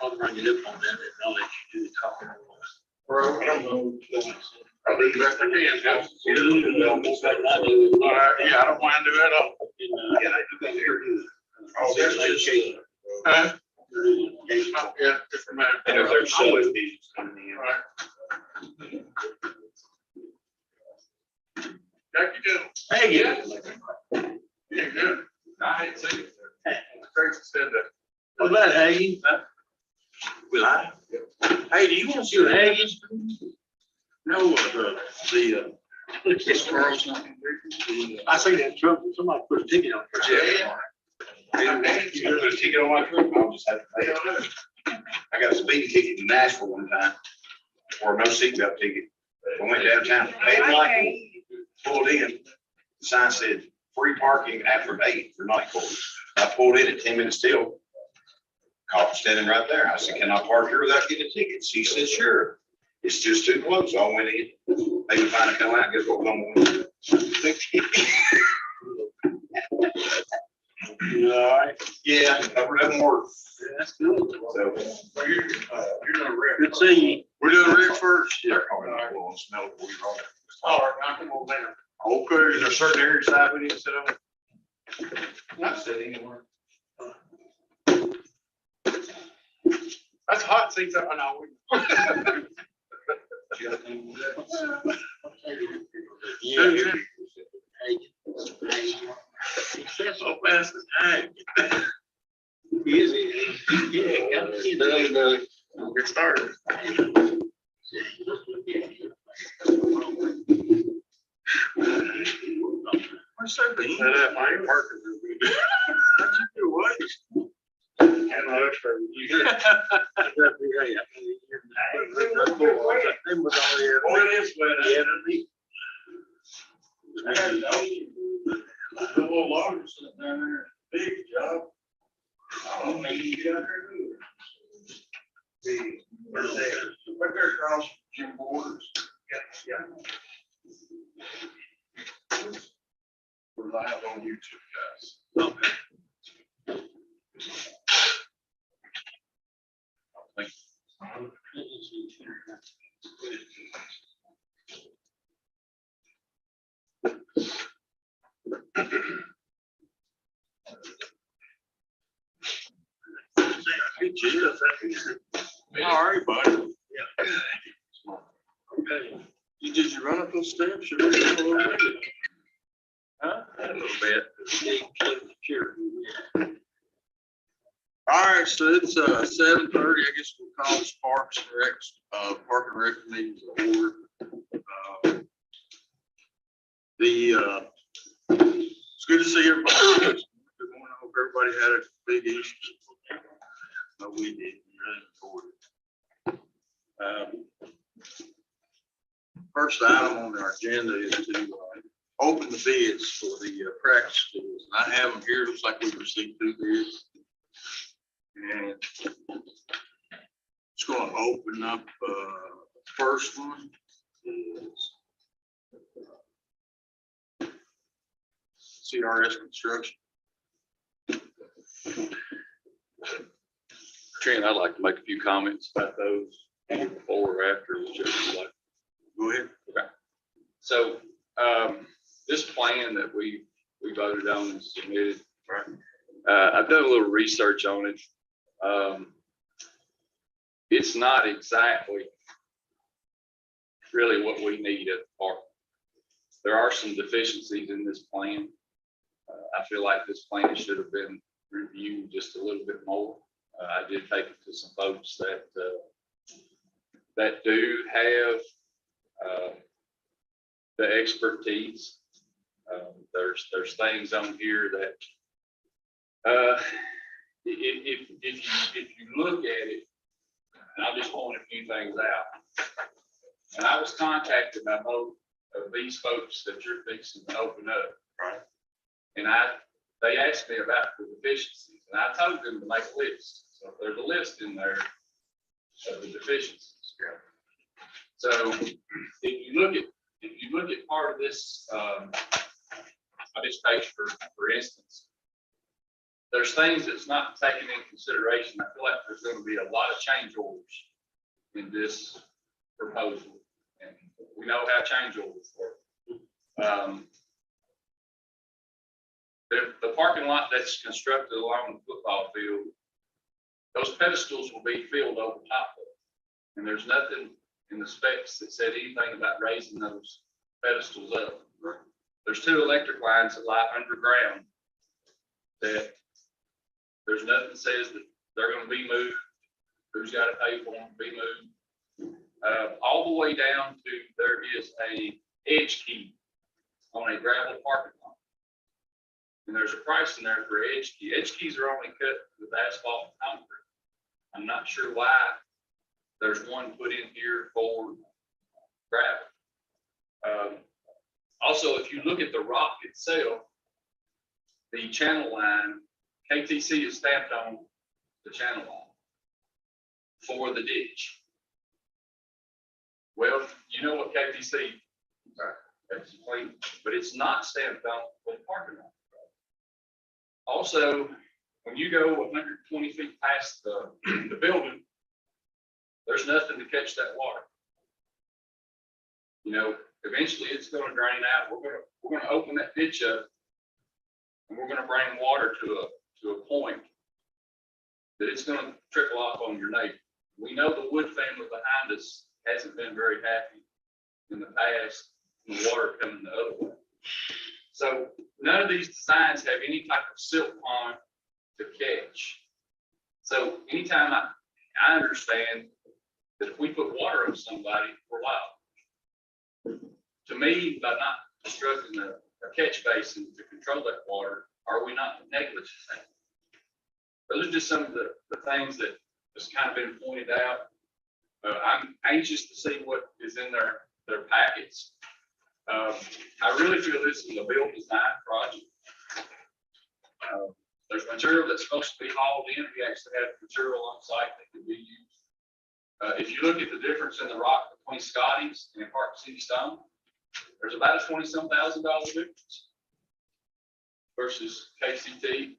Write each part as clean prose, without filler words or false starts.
I'll bring it up on that and I'll let you do the talking. Yeah, I don't mind doing that. Yeah, different man. I know there's so many meetings coming in. Right. Jack, you good? Hey, yeah. Yeah, good. I hate seeing it. Tracy said that. What about Hagen? Will I? Hey, do you want to see what Hagen? No, it's Carl's not. I see that truck, somebody put a ticket on it. Yeah. You put a ticket on my truck, I'll just have to pay it. I got a speeding ticket in Nashville one time, or no seatbelt ticket. I went downtown, paid like, pulled in, the sign said, free parking after 8 for night calls. I pulled in at 10 minutes till. Cop was standing right there. I said, can I park here without getting a ticket? She said, sure. It's just too close. So I went in, maybe finally come out, guess what was on the window? All right. Yeah, that doesn't work. That's good. So. Well, you're doing Rick. Good seeing you. We're doing Rick first. They're calling it, well, smell it before you roll it. All right, knock them over there. Okay, is there a certain area side we need to sit on? Not said anywhere. That's hot seats up, I know. Yeah. So fast as time. Is it? Yeah. Get started. What's that thing? Set up, I ain't parking. How'd you do what? Oh, it is wet. The little loader sitting down there, big job. Oh, maybe you got her. Right there across Jim Borders. Yeah. We're live on YouTube, guys. Okay. Hey, Jeff. All right, buddy. Okay. Did you run up those steps? You ran up a little bit? Huh? A little bit. All right, so it's 7:30. I guess we'll call this Parks and Rec, Park and Rec meeting to order. It's good to see everybody. Good morning. I hope everybody had a big Easter. No, we did. We really enjoyed it. First item on our agenda is to open the bids for the practice schools. And I have them here. Looks like we've received 2 bids. And it's going to open up, first one is CRS Construction. Trent, I'd like to make a few comments about those either before or after, whichever you like. Go ahead. Okay. So, this plan that we voted on and submitted, Right. I've done a little research on it. It's not exactly really what we need at the park. There are some deficiencies in this plan. I feel like this plan should have been reviewed just a little bit more. I did take it to some folks that do have the expertise. There's things on here that if you look at it, and I'll just point a few things out. And I was contacted by both of these folks that you're fixing to open up, Right. and they asked me about the deficiencies, and I told them to make a list. So if there's a list in there of the deficiencies. So if you look at part of this this page, for instance, there's things that's not taken into consideration. I feel like there's going to be a lot of change orders in this proposal, and we know how change orders work. The parking lot that's constructed along the football field, those pedestals will be filled over top of it. And there's nothing in the specs that said anything about raising those pedestals up. There's 2 electric lines that lie underground that there's nothing that says that they're going to be moved. Who's got to pay for them to be moved? All the way down to there is a edge key on a gravel parking lot. And there's a price in there for edge key. Edge keys are only cut with asphalt and concrete. I'm not sure why there's one put in here for gravel. Also, if you look at the rock itself, the channel line, KTC is stamped on the channel line for the ditch. Well, you know what KTC, but it's not stamped on for the parking lot. Also, when you go 120 feet past the building, there's nothing to catch that water. You know, eventually it's going to drain out. We're going to open that ditch up, and we're going to bring water to a point that it's going to trickle off on your neighbor. We know the Wood family behind us hasn't been very happy in the past, the water coming the other way. So none of these designs have any type of silt pond to catch. So anytime I understand that if we put water on somebody, we're liable. To me, by not constructing a catch basin to control that water, are we not negligent? Those are just some of the things that has kind of been pointed out. I'm anxious to see what is in their packets. I really feel this is a build design project. There's material that's supposed to be hauled in. We actually have material on site that can be used. If you look at the difference in the rock between Scotty's and Park City Stone, there's about a $20-some thousand difference versus KTC,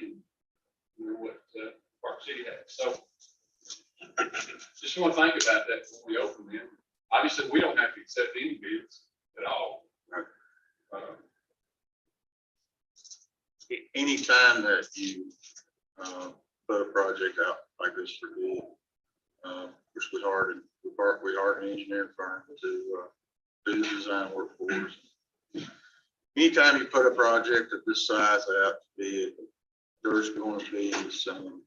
and what Park City has. So just want to think about that before we open them. Obviously, we don't have to accept any bids at all. Anytime that you put a project out like this for bid, which we hired an engineering firm to do the design work for us. Anytime you put a project of this size out to bid, there's going to be some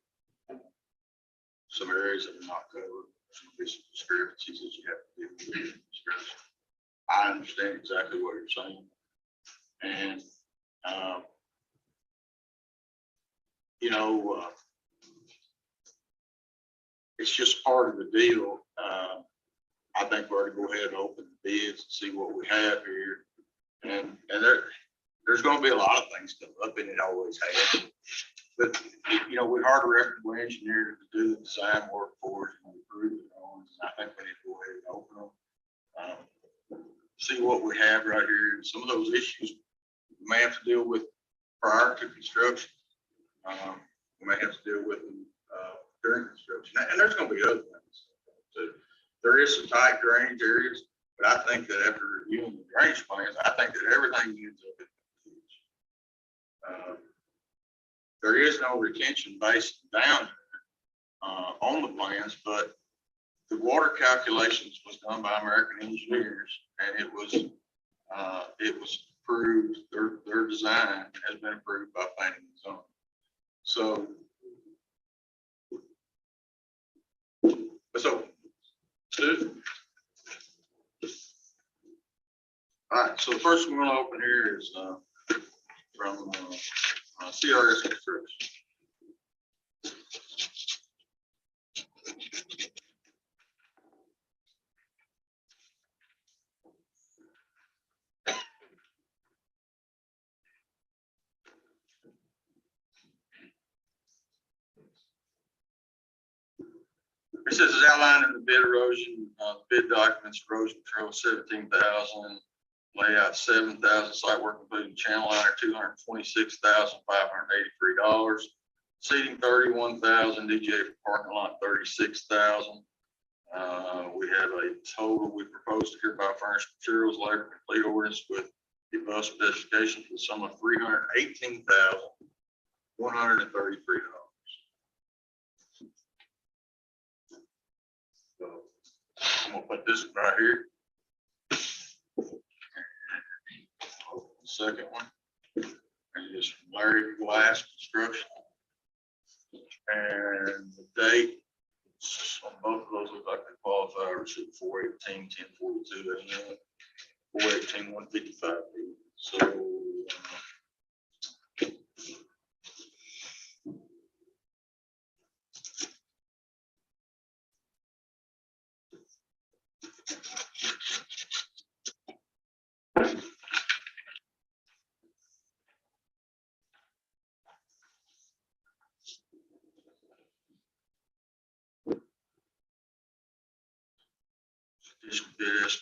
areas that are not covered. There's going to be some discrepancies that you have to deal with. I understand exactly what you're saying. And, you know, it's just part of the deal. I think we ought to go ahead and open the bids and see what we have here. And there's going to be a lot of things come up, and it always has. But, you know, we hired a reputable engineer to do the design work for us and improve it on. And I think we need to go ahead and open them. See what we have right here. Some of those issues we may have to deal with prior to construction. We may have to deal with them during construction. And there's going to be other things. So there is some tight drainage areas, but I think that after reviewing the drainage plans, I think that everything ends up in the ditch. There is no retention basin down there on the plans, but the water calculations was done by American engineers, and it was approved. Their design has been approved by planning and zoning. So all right. So the first one we're going to open here is from CRS Construction. It says as outlined in the bid erosion, bid documents, erosion control 17,000, Layout, $7,000. Site work including channel liner, $226,583. Seating, $31,000. DJ for parking lot, $36,000. We have a total, we proposed to hereby furnish materials, labor, complete ordinance with the above specifications for the sum of $318,133. So I'm gonna put this one right here. Second one, and this from Larry Glass Construction. And the date on both of those look like they qualify, receipt 4/18/10/42, and then 4/18/155. So just this.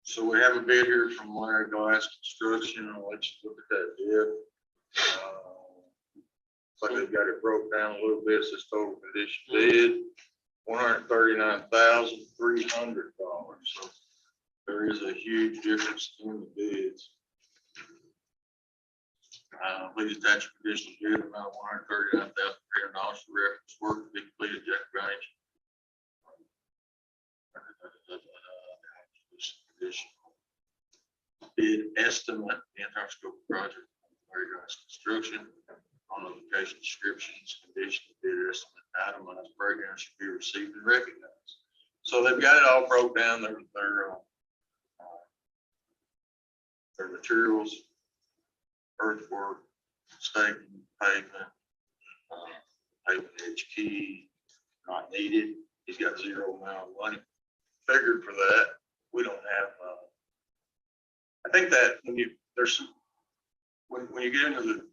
So we have a bid here from Larry Glass Construction. I'll let you look at that bid. Looks like they've got it broke down a little bit. It says total condition bid, $139,300. So there is a huge difference in the bids. Please attach a conditional bid amount of $139,300 for reference work to be completed, Jack Range. Bid estimate, the entire scope of project, Larry Glass Construction, on location descriptions, condition, bid estimate, itemized breakdown should be received and recognized. So they've got it all broke down, their materials, earthwork, staking, pavement, pavement edge key, not needed. He's got zero amount of money figured for that. We don't have, I think that when you, there's some, when you get into the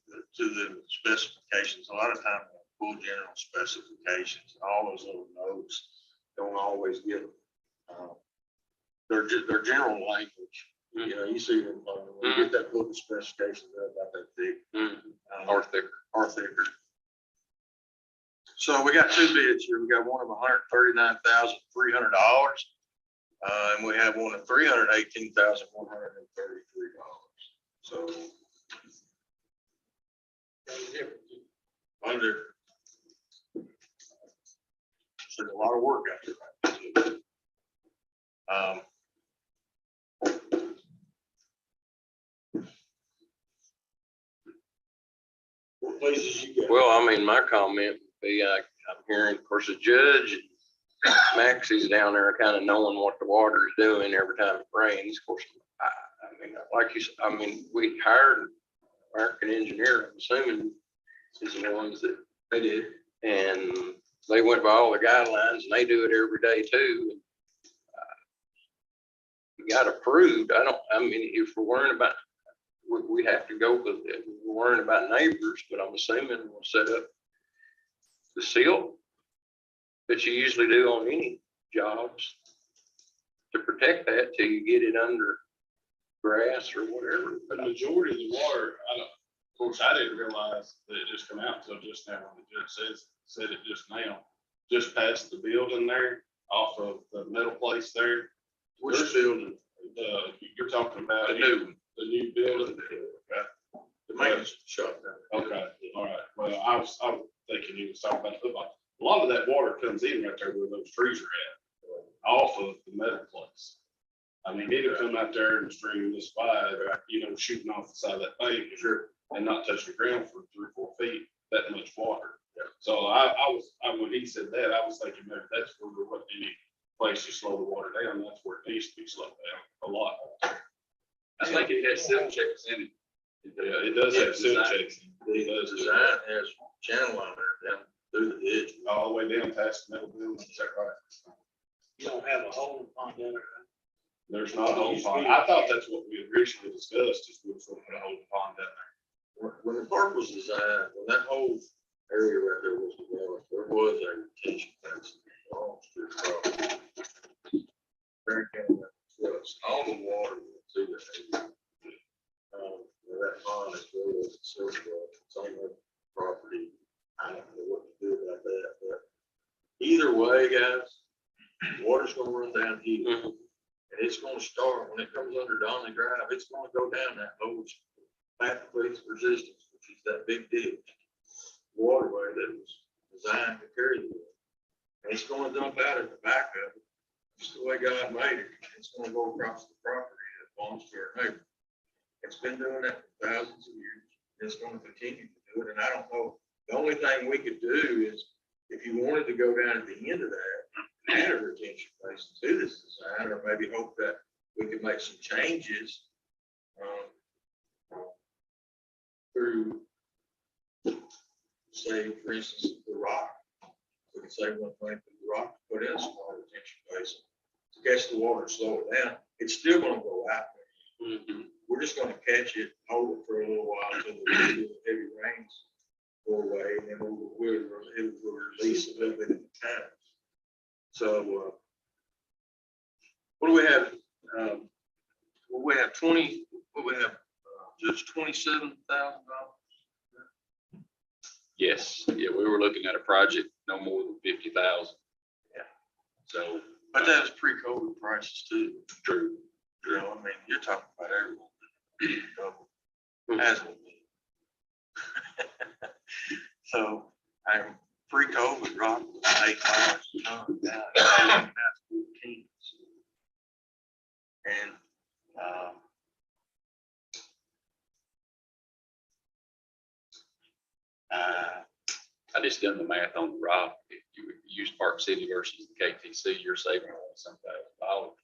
specifications, a lot of times full general specifications, all those little notes don't always get, their general language. You know, you see them, when you get that book of specifications, they're about that thick. Or thicker. Or thicker. So we got two bids here. We got one of $139,300. And we have one of $318,133. So under, there's a lot of work out there. What places you got? Well, I mean, my comment would be, I'm hearing, of course, the judge, Maxie's down there kind of knowing what the water is doing every time it rains. Of course, I mean, like you said, I mean, we hired American Engineer, I'm assuming is the ones that They did. and they went by all the guidelines and they do it every day too. We got approved. I mean, if we're worrying about, we have to go with it. We're worrying about neighbors, but I'm assuming we'll set up the seal that you usually do on any jobs to protect that till you get it under grass or whatever. The majority of the water, of course, I didn't realize that it just come out until just now when the judge said it just now, just past the building there, off of the metal place there. Which building? You're talking about The new the new building. The maintenance shop. Okay, all right. Well, I was thinking you was talking about the football. A lot of that water comes in right there where those trees are at, off of the metal place. I mean, it'll come out there in the stream this wide, you know, shooting off the side of that bank, sure, and not touch the ground for 3 or 4 feet, that much water. So I was, when he said that, I was thinking maybe that's where there wasn't any place to slow the water down. That's where it needs to be slowed down a lot. I think it has silt checks in it. Yeah, it does have silt checks. The design has channel liner down through the ditch. All the way down past the metal building. Is that right? You don't have a hole on there. There's not a whole pond. I thought that's what we originally discussed, is we were going to put a whole pond down there. When the park was designed, when that whole area right there was developed, there was a retention fence along the property. Very kind of was, all the water went through that area. That pond is really a silver, it's on the property. I don't know what to do about that, but either way, guys, water's gonna run down here. And it's gonna start, when it comes under Donley Drive, it's gonna go down that lowest path of least resistance, which is that big ditch waterway that was designed to carry the water. And it's gonna dump out at the back of it, just the way God made it. It's gonna go across the property that belongs to our neighbor. It's been doing that for thousands of years. It's gonna continue to do it, and I don't know, the only thing we could do is, if you wanted to go down at the end of that, add a retention basin to this design, or maybe hope that we could make some changes through, say, for instance, the rock. We could say one thing for the rock, put in a small retention basin to catch the water and slow it down. It's still gonna go out there. We're just gonna catch it, hold it for a little while until the heavy rains go away, and then we'll release a little bit at a time. So, what do we have? We have just $27,000. Yes, yeah, we were looking at a project no more than 50,000. Yeah. So, But that's pre-COVID prices too. true. You know, I mean, you're talking about everyone. As will be. So, I'm pre-COVID rock was $8 a ton, now it's 14. And, I just done the math on the rock. If you use Park City versus the KTC, you're saving some $1,000.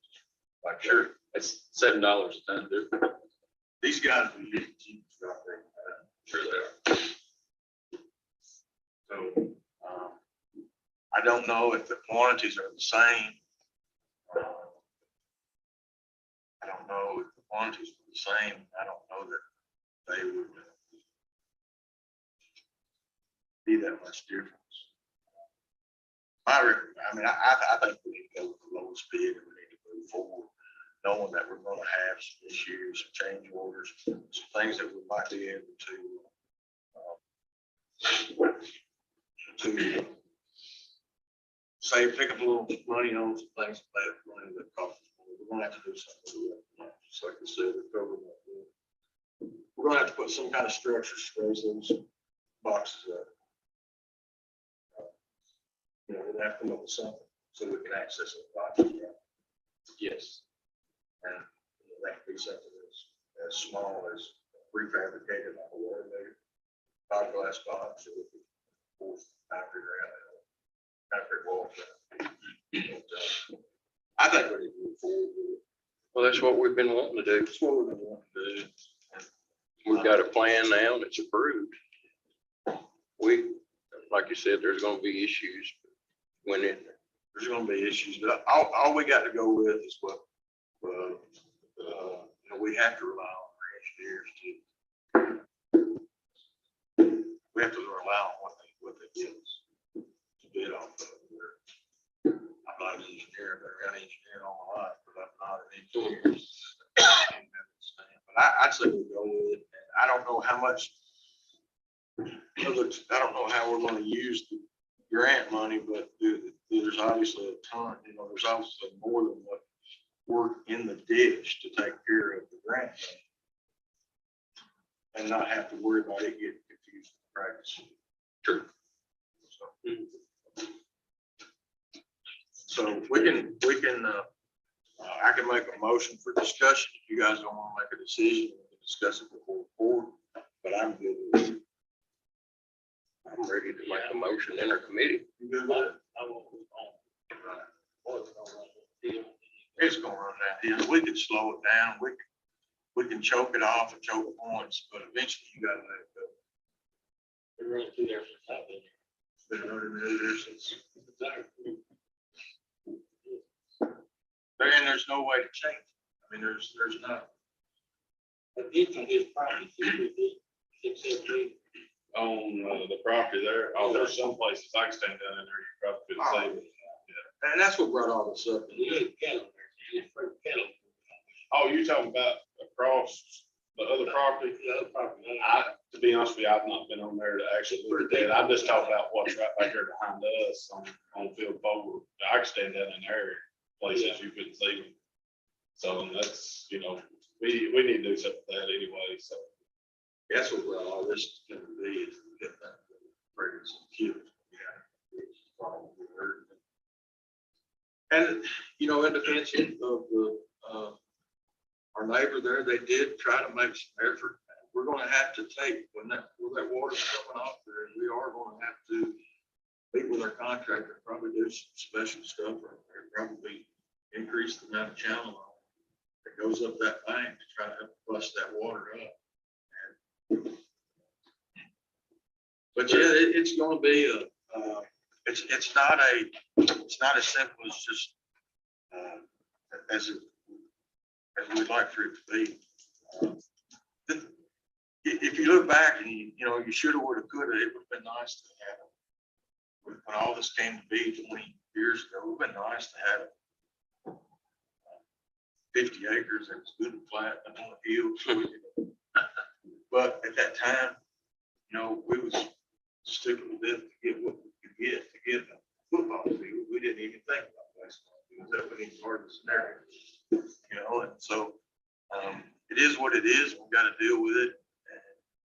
Like, sure, that's $7 a ton difference. these guys will use the cheapest rock they can find. Sure they are. So, I don't know if the quantities are the same. I don't know if the quantities are the same. I don't know that they would be that much difference. I think we need to go with the lowest bid, and we need to move forward, knowing that we're gonna have some issues, some change orders, some things that we might be able to save, pick up a little money on some things, that money that costs us money. We're gonna have to do something with that. Just like I said, the government. We're gonna have to put some kind of structure to raise those boxes up. You know, we're gonna have to come up with something so we can access those boxes. Right? Yes. And that could be something as small as prefabricated like a water meter, fiberglass box, or we could force concrete around it, concrete walls. I think we need to move forward with it. Well, that's what we've been wanting to do. That's what we're gonna want to do. We've got a plan now and it's approved. Like you said, there's gonna be issues when There's gonna be issues, but all we got to go with is what, you know, we have to rely on our engineers to. We have to rely on what they give us to bid off of. I'm not an engineer, but I got an engineer all my life, but I'm not an engineer. But I'd say we go with it. And I don't know how much. I don't know how we're gonna use the grant money, but there's obviously a ton, you know, there's obviously more than what work in the ditch to take care of the grant money. And not have to worry about it getting confused with practice. True. So we can, I can make a motion for discussion. If you guys don't want to make a decision, we can discuss it before the board, but I'm good with it. I'm ready to make a motion in our committee. You good with it? I won't move on. Right. It's gonna run down here. We could slow it down. We can choke it off and choke points, but eventually you gotta let it go. We're running through there for a second. It's been running there since. And there's no way to change it. I mean, there's not, But it's on his property, 6 On the property there, oh, there's some places I can stand down in there, you probably couldn't save it. and that's what brought all this up. He had cattle there, his first cattle. Oh, you're talking about across the other property? The other property. To be honest with you, I've not been on there to actually look at that. I'm just talking about what's right back there behind us on Field Forward. I can stand down in there, places you couldn't see them. So that's, you know, we need to do something with that anyway, so. That's what brought all this to be, is to get that birds and kids. And, you know, in defense of the, our neighbor there, they did try to make some effort. We're gonna have to take, when that water's coming off there, we are gonna have to meet with our contractor, probably do some special stuff right there, probably increase the amount of channel that goes up that bank to try to help bust that water up. But yeah, it's gonna be it's not as simple as just, as we'd like for it to be. If you look back and you know, you shoulda, woulda, coulda, it would've been nice to have it. When all this came to be 20 years ago, it would've been nice to have 50 acres that was good and flat up on the hill. So we could, but at that time, you know, we was sticking with it to get what we could get to get a football field. We didn't even think about baseball fields. That wasn't even part of the scenario, you know. And so it is what it is. We've got to deal with it.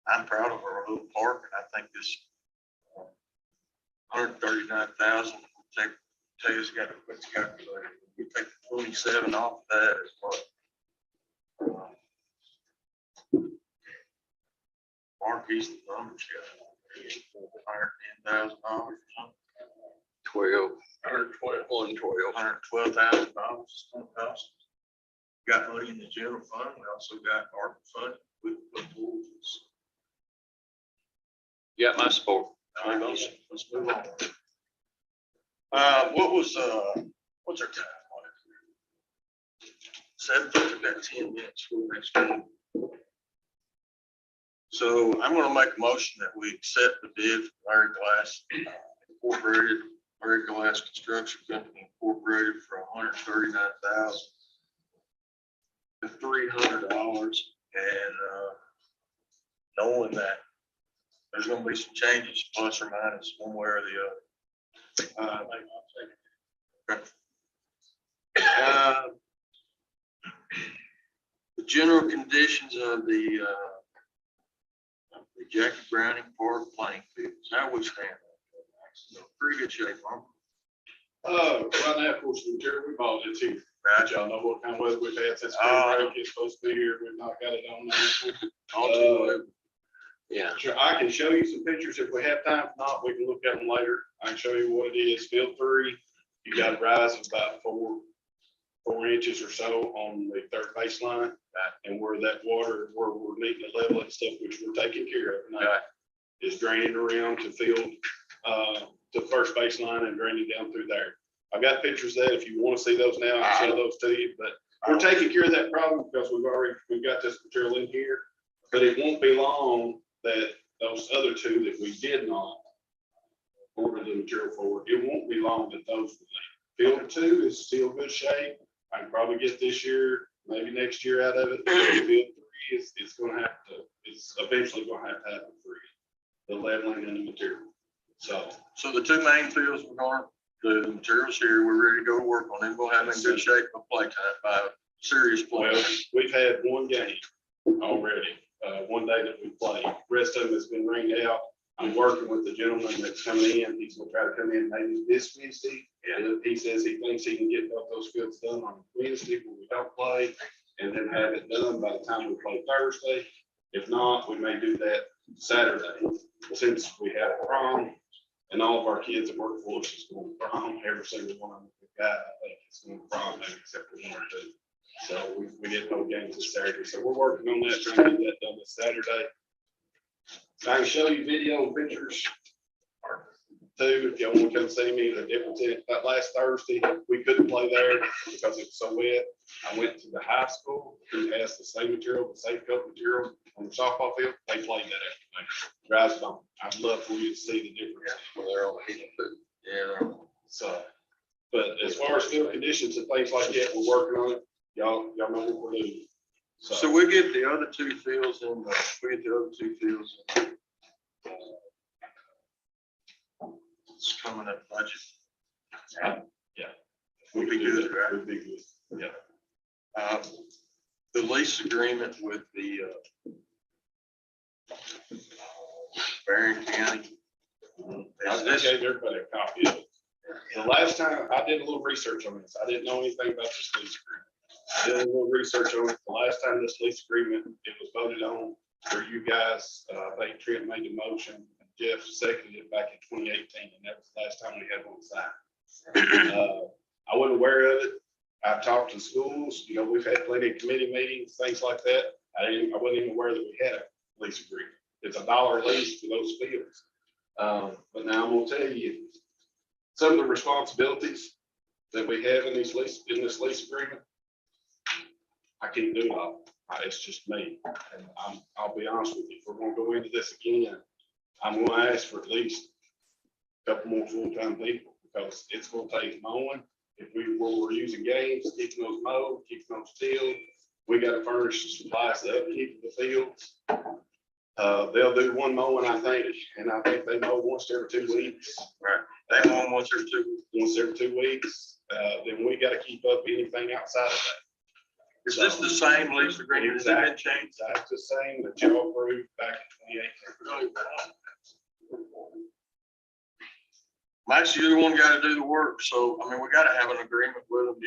And I'm proud of our little park, and I think this 139,000. Tay's got to put the calculator. We take the 27 off of that as what. Marquis, the numbers got $110,000 or something. 112,000 dollars. Got money in the general fund. We also got ARPA fund with tools. You got my support. All right, let's move on. What's our time? 7, we've got 10 minutes for the next meeting. So I'm going to make a motion that we accept the bid for Larry Glass Incorporated, Larry Glass Construction Company Incorporated for $139,300, and knowing that there's going to be some changes, plus or minus, one way or the other. The general conditions of the Jackie Browning Park playing fields, how we stand? Pretty good shape, aren't we? Right now, of course, the material we bought it too. Right. Y'all know what kind of weather we've had since spring break. It's supposed to be here. We've not got it on there. Yeah. Sure, I can show you some pictures if we have time. If not, we can look at them later. I can show you what it is. Field 3, you got a rise of about 4 inches or so on the third baseline, and where that water, where we're needing to level and stuff, which we're taking care of now, is draining around to field, to first baseline and draining down through there. I've got pictures of that. If you want to see those now, I'll show those to you, but we're taking care of that problem because we've got this material in here, but it won't be long that those other 2 that we did not order the material for, it won't be long that those will leave. Field 2 is still good shape. I can probably get this year, maybe next year out of it. Field 3 is it's eventually going to have to happen for you, the leveling and the material. So the 2 main fields we're going to, the materials here, we're ready to go to work on them. We'll have them in good shape for playtime by serious play. well, we've had 1 game already, one day that we played. Rest of it's been rained out. I'm working with the gentleman that's coming in. He's gonna try to come in maybe this Wednesday. And he says he thinks he can get both those fields done on Wednesday when we don't play, and then have it done by the time we play Thursday. If not, we may do that Saturday. Since we had a prom and all of our kids that work for us is going to prom, every single one of them, the guy, I think it's going to prom, maybe except for 1 or 2. So we get no games this Saturday. So we're working on that, trying to get that done this Saturday. I can show you video and pictures. too, if y'all want to come see me, the difference in that last Thursday, we couldn't play there because it was so wet. I went to the high school, who has the same material, the safe coat material on the softball field. They played that afternoon. Guys, I'd love for you to see the difference. Well, they're all heating food. Yeah. So, but as far as field conditions and things like that, we're working on it. Y'all know what we're doing. So we get the other two fields in, it's coming up budget. We'd be good, right? We'd be good. Yeah. The lease agreement with the Barron County. I gave everybody a copy of it. The last time I did a little research on this, I didn't know anything about this lease agreement. I did a little research on it. The last time this lease agreement, it was voted on for you guys. I think Trent made the motion, and Jeff seconded it back in 2018, and that was the last time we had one signed. I wasn't aware of it. I've talked to schools, we've had plenty of committee meetings, things like that. I wasn't even aware that we had a lease agreement. It's $1 lease for those fields. But now I'm gonna tell you, some of the responsibilities that we have in this lease agreement, I can't do it all. It's just me. And I'll be honest with you, if we're gonna go into this again, I'm gonna ask for at least a couple more full-time people, because it's gonna take mowing. If we're using games, keeping those mowed, keeping those tilled, we gotta furnish the supplies to upkeep the fields. They'll do one mowing, I think, and I think they mow once every 2 weeks. Right. They mow once every 2 weeks. Once every 2 weeks. Then we gotta keep up anything outside of that. Is this the same lease agreement? Has it been changed? That's the same that y'all approved back in 2018. Max, you're the one got to do the work, so, I mean, we got to have an agreement with them.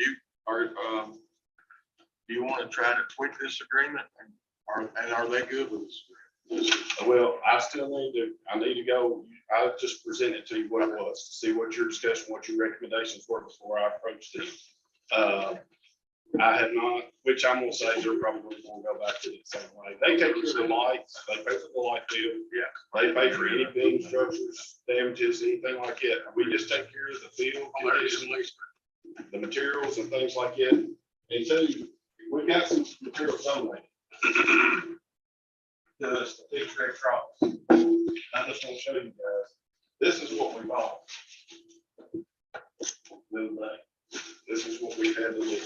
Do you want to try to tweak this agreement, and are they good with this? Well, I need to go, I just presented to you what it was, to see what your discussion, what your recommendations were before I approached it. I have not, which I'm gonna say they're probably gonna go back to the same way. They take care of the lights, they pay for the light bill. Yeah. They pay for any beam structures, damages, anything like that. We just take care of the field condition, the materials and things like that. And two, we've got some materials donated. The fixed rate troughs. I just want to show you guys. This is what we bought. This is what we had to do.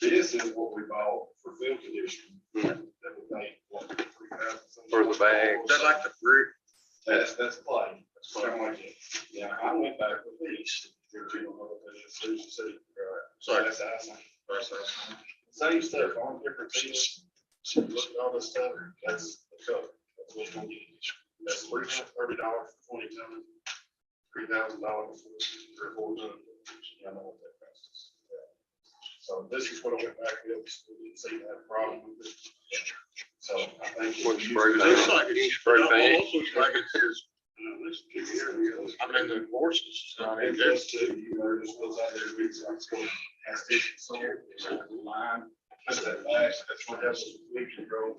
This is what we bought for field conditioning. That we paid, what, $3,000 For the bag. Is that like the brick? That's clay. That's something like that. Yeah, I went back with these. Sorry. That's awesome. Same stuff on different things. Look at all this stuff. That's the cover. That's what's gonna get it. That's $330 for 20 tons. $3,000 for 4 tons. I know what that costs. So this is what I went back with. We didn't see that problem with it. So I think. What spray paint? Looks like it's spray paint. Almost looks like it says. I mean, the horses. It does too. It just goes out there. It's going. Has this sold. Line. That's that back. That's what happens with leaf growth.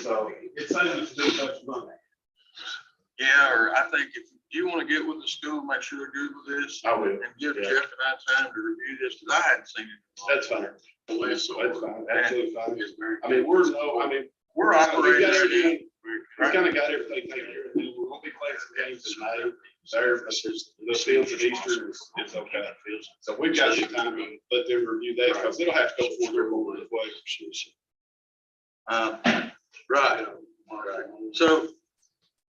So it's something to do much money. Yeah, or I think if you want to get with the school, make sure they're good with this. I will. And give Yeah. Jeff and I time to review this, because I hadn't seen it. That's fine. That's fine. Absolutely fine. It's very. I mean, we're operating. We kind of got everything taken care of. We're gonna be playing some games in May. There, but the fields at Easter it's okay. So we've got some time to let them review that, because it'll have to go through their board as well. Right. So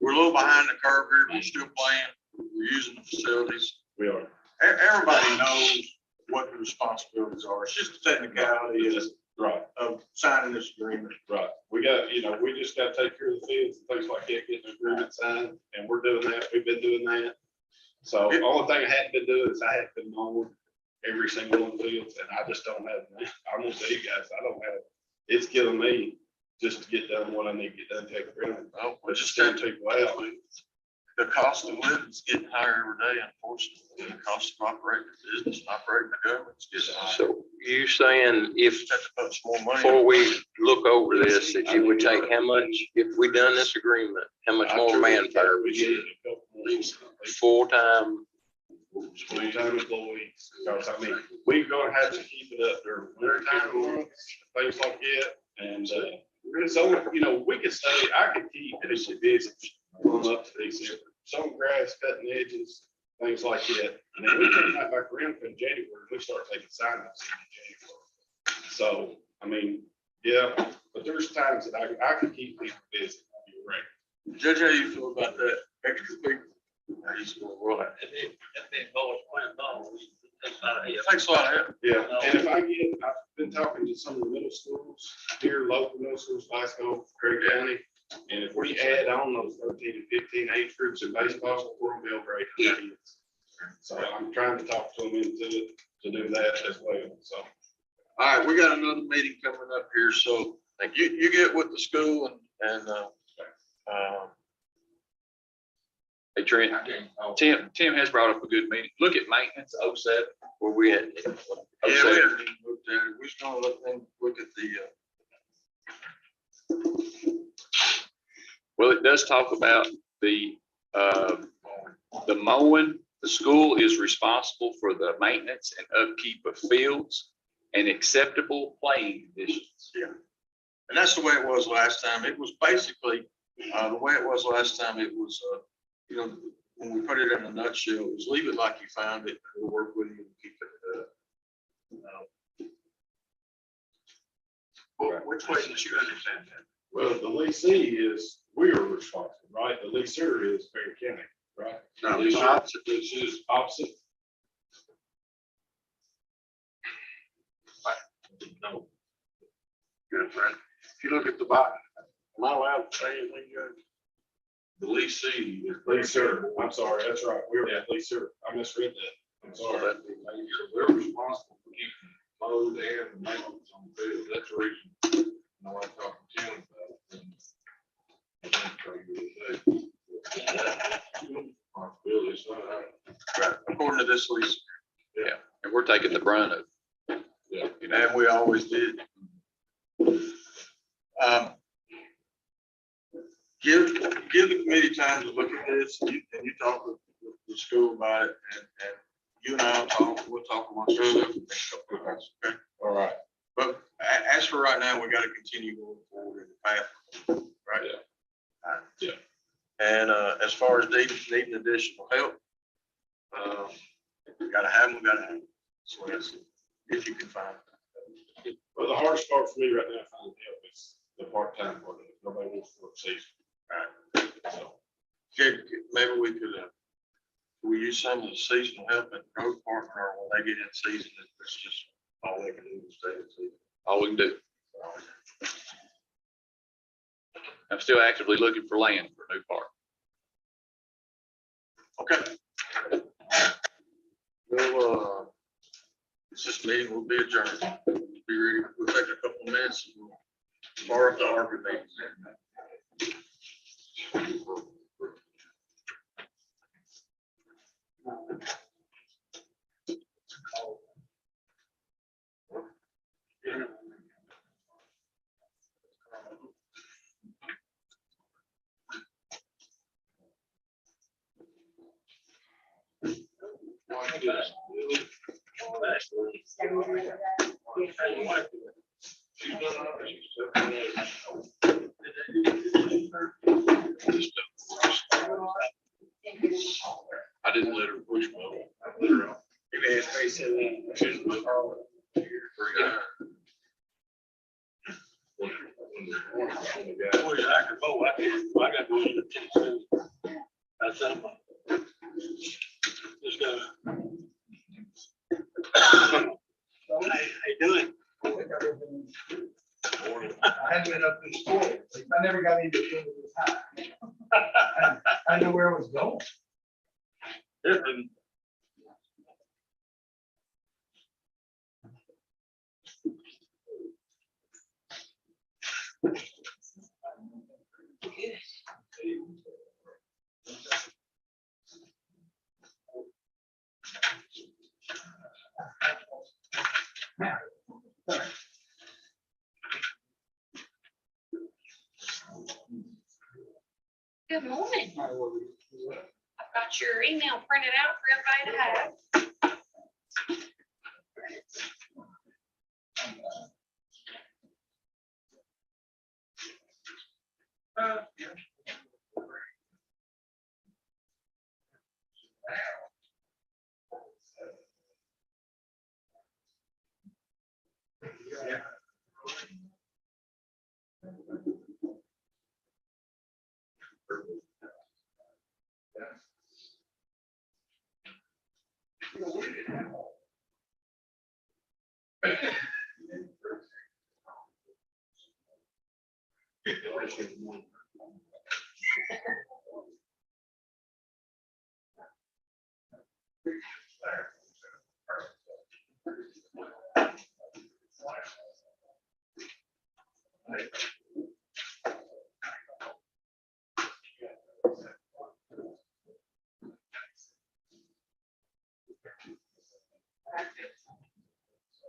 we're a little behind the curve here. We're still playing. We're using the facilities. We are. Everybody knows what the responsibilities are. It's just a technicality Right, of signing this agreement. right. We got, we just got to take care of the fields and things like that, getting the agreement signed, and we're doing that. We've been doing that. So the only thing I hadn't been doing is I hadn't been mowing every single one of the fields, and I just don't have, I'm gonna tell you guys, I don't have, it's killing me just to get done what I need to get done, take care of it. Well, But just send people out. the cost of living is getting higher every day, unfortunately. The cost of operating a business, operating the government is getting higher. So you saying if, Have to put some more money. before we look over this, that you would take how much, if we done this agreement, how much more manpower would you, full-time? Full-time employees, because I mean, we're gonna have to keep it up during winter time months, things like that. And, so, you know, we could stay, I could keep initially busy on up to December, some grass, cutting edges, things like that. And then we come back around in January, we start taking sign-ups in January. So, I mean, yeah, but there's times that I can keep people busy, you're right. Judge, how you feel about that extra people? He's going right. It takes a lot of help. Yeah, and if I get, I've been talking to some of the middle schools, here, local middle schools, Glasgow, Perry County. And if we add on those 13 to 15 age groups in baseball, we're gonna be over 800 kids. So I'm trying to talk to them into it, to do that as well, so. All right, we got another meeting coming up here, so like you get with the school and Hey, Trent, Tim has brought up a good meeting. Look at maintenance 07, Where we at? yeah, we haven't even looked at it. We're just gonna let them look at the, Well, it does talk about the mowing. The school is responsible for the maintenance and upkeep of fields and acceptable playing conditions. and that's the way it was last time. It was basically, the way it was last time, it was, you know, when we put it in a nutshell, it was leave it like you found it, and we'll work with you and keep it. Well, which way did you understand that? Well, the leasee is, we are responsible, right? The leaser is Perry County, right? No, The opposite, this is opposite. No. Good, friend. If you look at the bottom, am I allowed to say anything, Judge? The leasee is. Leaser, I'm sorry, that's right, we're the leaser, I misread that, I'm sorry. They're responsible for keeping mowed and maintenance on the field. That's the reason. You know, I talked to Tim about it. Responsibility, so Right, according to this lease. And we're taking the brunt of it. yeah. And we always did. Give the committee time to look at this, and you talk with the school about it, and you and I we'll talk amongst ourselves in the next couple of months, okay? All right. But as for right now, we gotta continue going forward in the path, right? Yeah. All right. Yeah. And, as far as needing additional help, we gotta have them, so that's, if you can find it. Well, the hardest part for me right now, finding help is the part-time part of it, nobody wants to work season. So, Okay, maybe we could, we use some of the seasonal help at the road department, or when they get in season, it's just all they can do is stay in season. All we can do. I'm still actively looking for land for a new park. Okay. Well, this meeting will be adjourned. Be ready, we'll take a couple of minutes and we'll fire up the ARPA meeting. I didn't let her push my. I can vote. I got to go in Tennessee. That's up. Just go. How you doing? I hadn't been up in school. I never got into it this high. I knew where I was going. Different. Good morning. I've got your email printed out for everybody to have.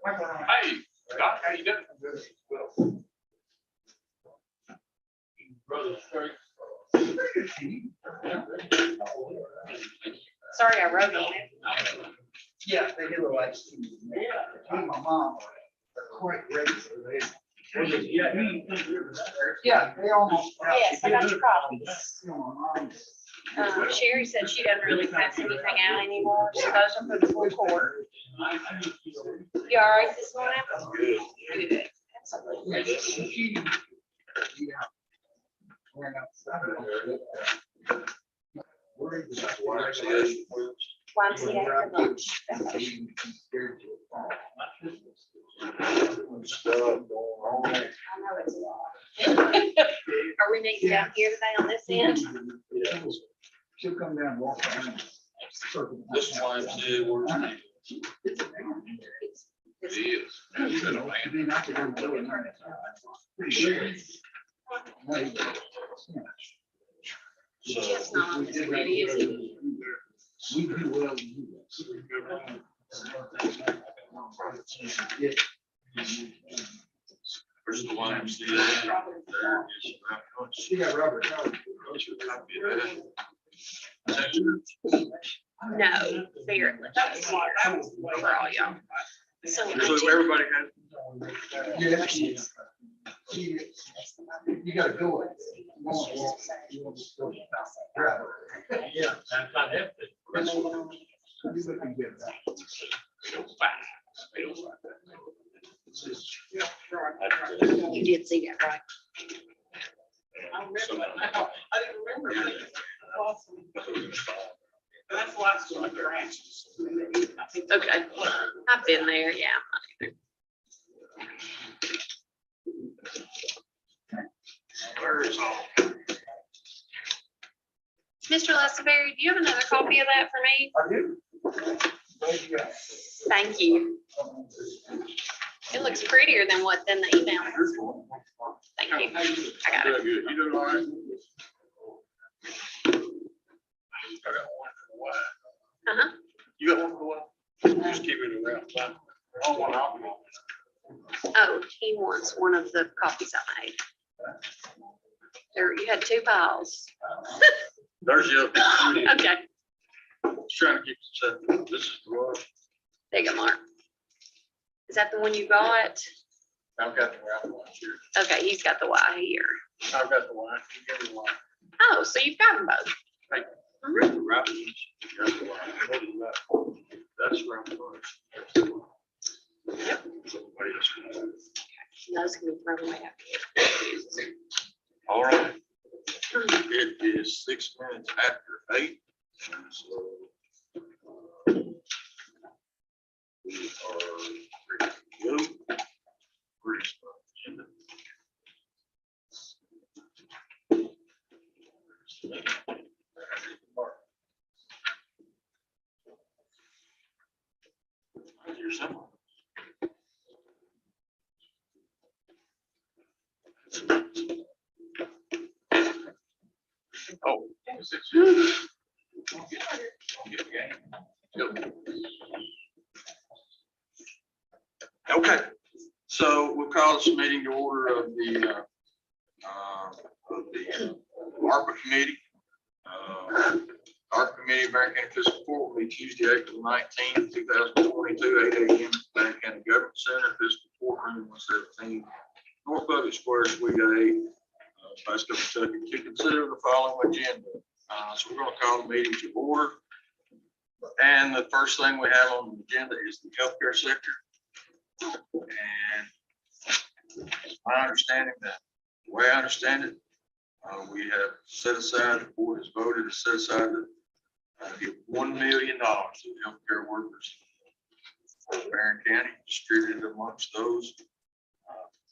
Hey, Doc, how you doing? Brother, straight. Sorry, I wrote on it. Yeah, they do like. My mom, are quite ready for this. Yeah, they almost. Yes, I got your copies. You know, my mom's- Sherry said she doesn't really pass anything out anymore. She goes up for the full court. You all right this morning? Good. Yeah, she- yeah. We're not- Worried about YMCA. YMCA for lunch. Stuff going on. I know it's a lot. Are we meeting down here today on this end? She'll come down and walk around. This YMCA works. It is. It's been a man. Pretty sure. Jeff's not on this committee, is he? We do well. Where's the YMCA? There is. She got Robert. What's your copy of that? No, they're for all y'all. So So everybody has. Yeah. You gotta go. Yeah. That's not hefty. You looking good. you did see that, right? I didn't remember. That's why it's like they're anxious. Okay, I've been there, yeah. Where is all? Mr. Lesterberry, do you have another copy of that for me? I do. Thank you. It looks prettier than the email. Thank you. I got it. Good. You doing all right? I got one for a while. Uh-huh. You got one for a while? Just keep it around. I want to. Oh, he wants one of the copies I made. There, you had 2 piles. There's the other. Okay, Just trying to keep it. This is the one. there you go, Mark. Is that the one you got? I've got the round one here. Okay, he's got the Y here. I've got the one. You give me the one. Oh, so you've got them both. Right. Mhm. The round ones. You got the one. What is that? That's round one. Yep. Somebody else. Those can be thrown away after. All right. It is 6 minutes after 8. So we are ready to go. Where's the agenda? Right here somewhere. Oh, is it you? Okay, so we'll call this meeting to order of the ARPA committee. Our committee, Barron County Fiscal Court, will be Tuesday, April 19th, 2022, 8 a.m. at Barron County Government Center, Fiscal Courtroom, 117, North Public Square, Suite A, Pasco, Kentucky, to consider the following agenda. So we're going to call the meeting to order. And the first thing we have on the agenda is the healthcare sector. And my understanding that, the way I understand it, we have set aside, the board has voted to set aside to give $1 million to healthcare workers for Barron County, distributed amongst those.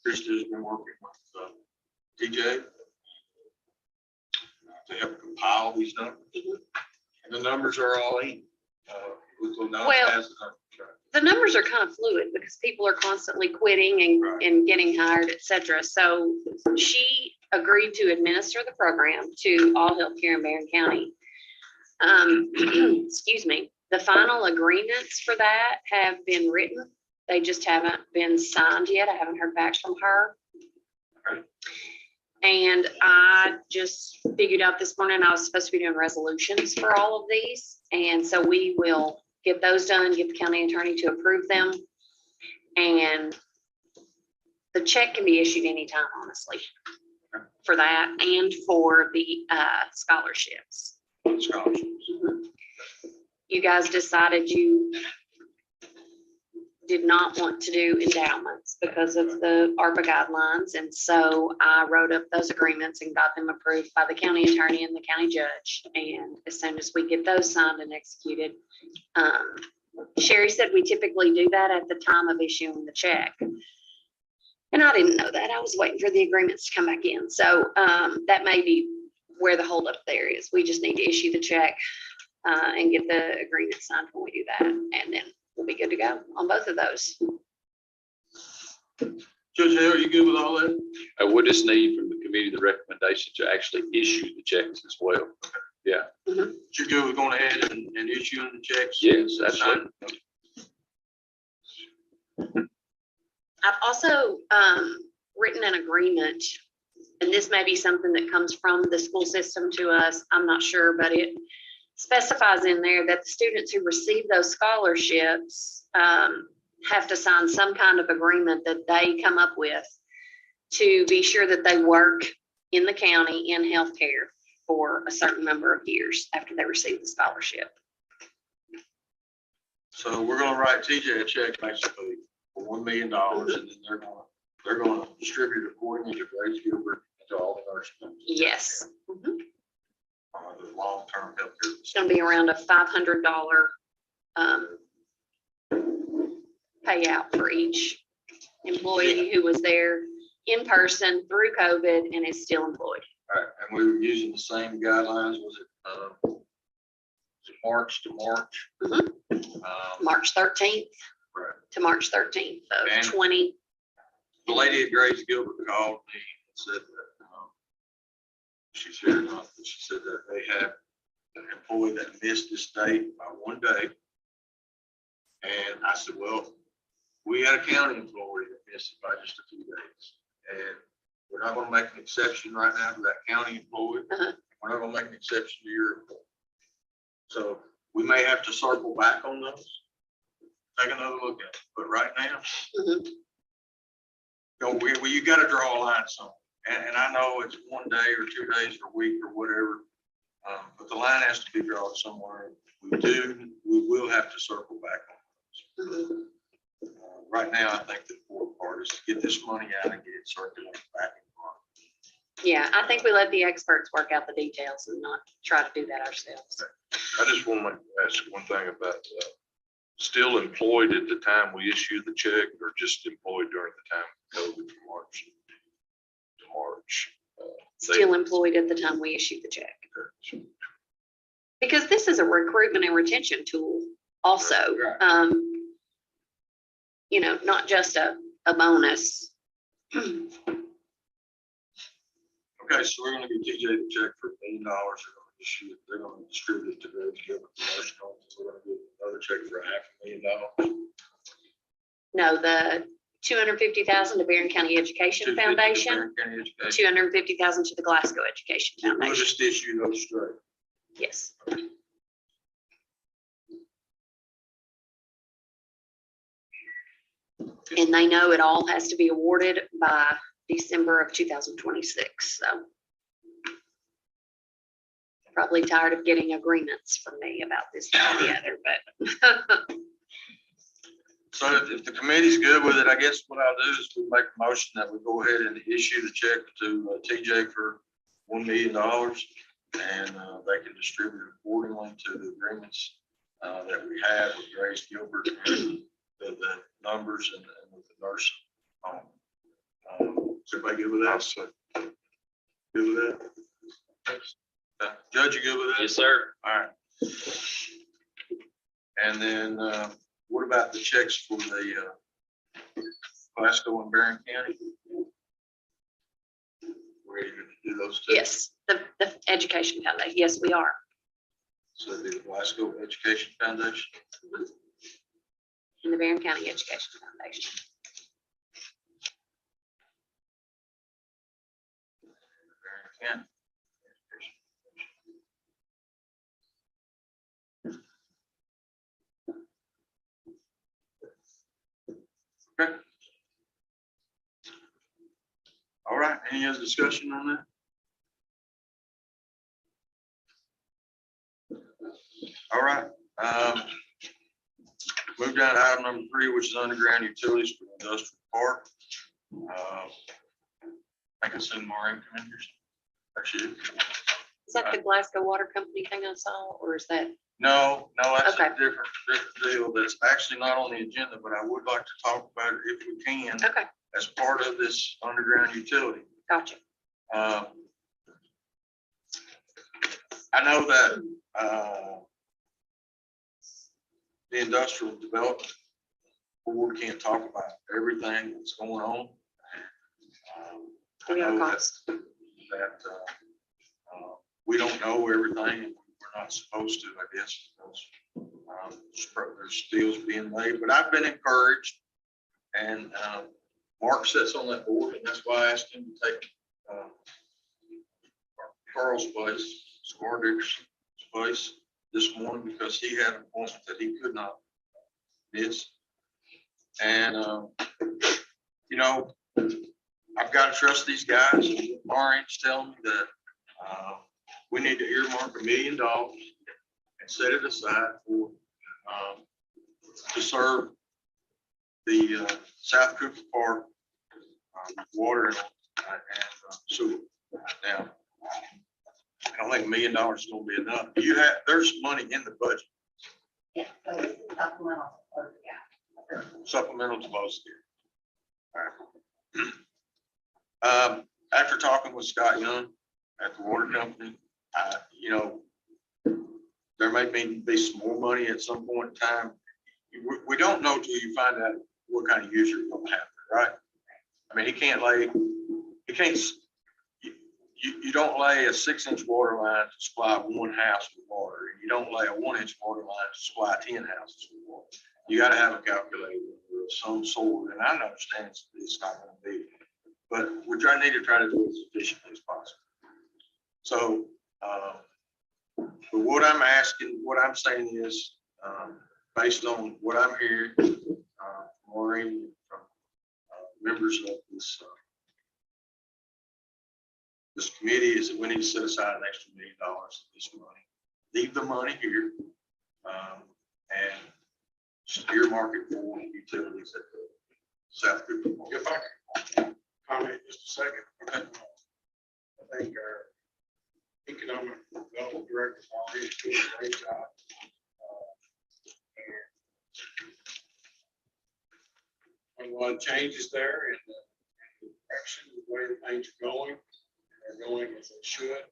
Krista has been working with TJ to help compile these numbers. And the numbers are all in. Well, the numbers are kind of fluid because people are constantly quitting and getting hired, et cetera. So she agreed to administer the program to all healthcare in Barron County. Excuse me. The final agreements for that have been written. They just haven't been signed yet. I haven't heard back from her. And I just figured out this morning I was supposed to be doing resolutions for all of these. And so we will get those done, get the county attorney to approve them. And the check can be issued anytime, honestly, for that and for the scholarships. You guys decided you did not want to do endowments because of the ARPA guidelines. And so I wrote up those agreements and got them approved by the county attorney and the county judge. And as soon as we get those signed and executed, Sherry said we typically do that at the time of issuing the check. And I didn't know that. I was waiting for the agreements to come back in. So that may be where the holdup there is. We just need to issue the check and get the agreement signed when we do that. And then we'll be good to go on both of those. Judge Hale, are you good with all that? We'll just need from the committee the recommendation to actually issue the checks as well. Yeah. You're good with going ahead and issuing the checks? Yes, absolutely. I've also written an agreement, and this may be something that comes from the school system to us. I'm not sure, but it specifies in there that the students who receive those scholarships have to sign some kind of agreement that they come up with to be sure that they work in the county in healthcare for a certain number of years after they receive the scholarship. So we're gonna write TJ a check basically for $1 million, and then they're gonna distribute it accordingly to Grace Gilbert and to all the nursing homes. Yes. Mhm. The long-term health care. It's gonna be around a $500 payout for each employee who was there in person through COVID and is still employed. Right, and we were using the same guidelines, was it March to March? March 13th Right. to March 13th of And- 20. The lady at Grace Gilbert called me and said that, she said that they have an employee that missed this date by 1 day. And I said, well, we had a county employee that missed it by just a few days. And we're not gonna make an exception right now for that county employee. Uh-huh. We're not gonna make an exception to your employee. So we may have to circle back on those. Take another look at it, but right now, Mhm. you know, you gotta draw a line somewhere. And I know it's 1 day or 2 days or a week or whatever, but the line has to be drawn somewhere. We will have to circle back on those. Mhm. Right now, I think the important part is to get this money out and get it circulated back in front. Yeah, I think we let the experts work out the details and not try to do that ourselves. I just want to ask one thing about, still employed at the time we issue the check, or just employed during the time of COVID from March to March? Still employed at the time we issued the check. Because this is a recruitment and retention tool also. Right. You know, not just a bonus. Okay, so we're gonna give TJ the check for $1 million. They're gonna distribute it to those Gilbert nursing homes. We're gonna give another check for $500,000. No, the 250,000 to Barron County Education Foundation, 250,000 to the Glasgow Education We'll Foundation. just issue those straight. Yes. And they know it all has to be awarded by December of 2026, so. Probably tired of getting agreements from me about this, that, and the other, but. So if the committee's good with it, I guess what I'll do is we make a motion that we go ahead and issue the check to TJ for $1 million. And they can distribute accordingly to the agreements that we have with Grace Gilbert and the numbers and with the nurse. Is everybody good with that? So, Good with that? Judge, you good with that? Yes, sir. All right. And then what about the checks for the Glasgow and Barron County? Ready to do those two? Yes, the education foundation, yes, we are. So the Glasgow Education Foundation. In the Barron County Education Foundation. Barron County. Okay. All right, any other discussion on that? All right, move down to item number 3, which is underground utilities for the industrial park. I can send Maureen come in here. Actually, Is that the Glasgow Water Company thing I saw, or is that? no, that's a Okay. different deal. That's actually not on the agenda, but I would like to talk about it if we can Okay, as part of this underground utility. gotcha. I know that the industrial development board can't talk about everything that's going on. I We have know a that cost. we don't know everything, and we're not supposed to, I guess, because there's deals being made, but I've been encouraged. And Mark sits on that board, and that's why I asked him to take Carl's place, Scardick's place this morning, because he had an appointment that he could not miss. And, you know, I've got to trust these guys. Maureen's telling me that we need to earmark $1 million and set it aside for to serve the South Cooper Park water and sewer. Now, I don't think $1 million is going to be enough. There's money in the budget. Yeah, so it's supplemental, yeah. Supplemental to both here. All right. After talking with Scott Young at the water company, you know, there may be some more money at some point in time. We don't know till you find out what kind of user you're gonna have, right? I mean, you don't lay a 6-inch water line to supply one house with water. You don't lay a 1-inch water line to supply 10 houses with water. You gotta have a calculator of some sort, and I understand it's not gonna be, but we need to try to do it as efficiently as possible. So, but what I'm saying is, based on what I'm hearing, Maureen, from members of this committee, is that we need to set aside an extra $1 million of this money, leave the money here, and earmark it for utilities at the South Cooper Park. If I can comment just a second. I think our economic development director already doing a great job. And a lot of changes there in the direction, the way that things are going, they're going as they should.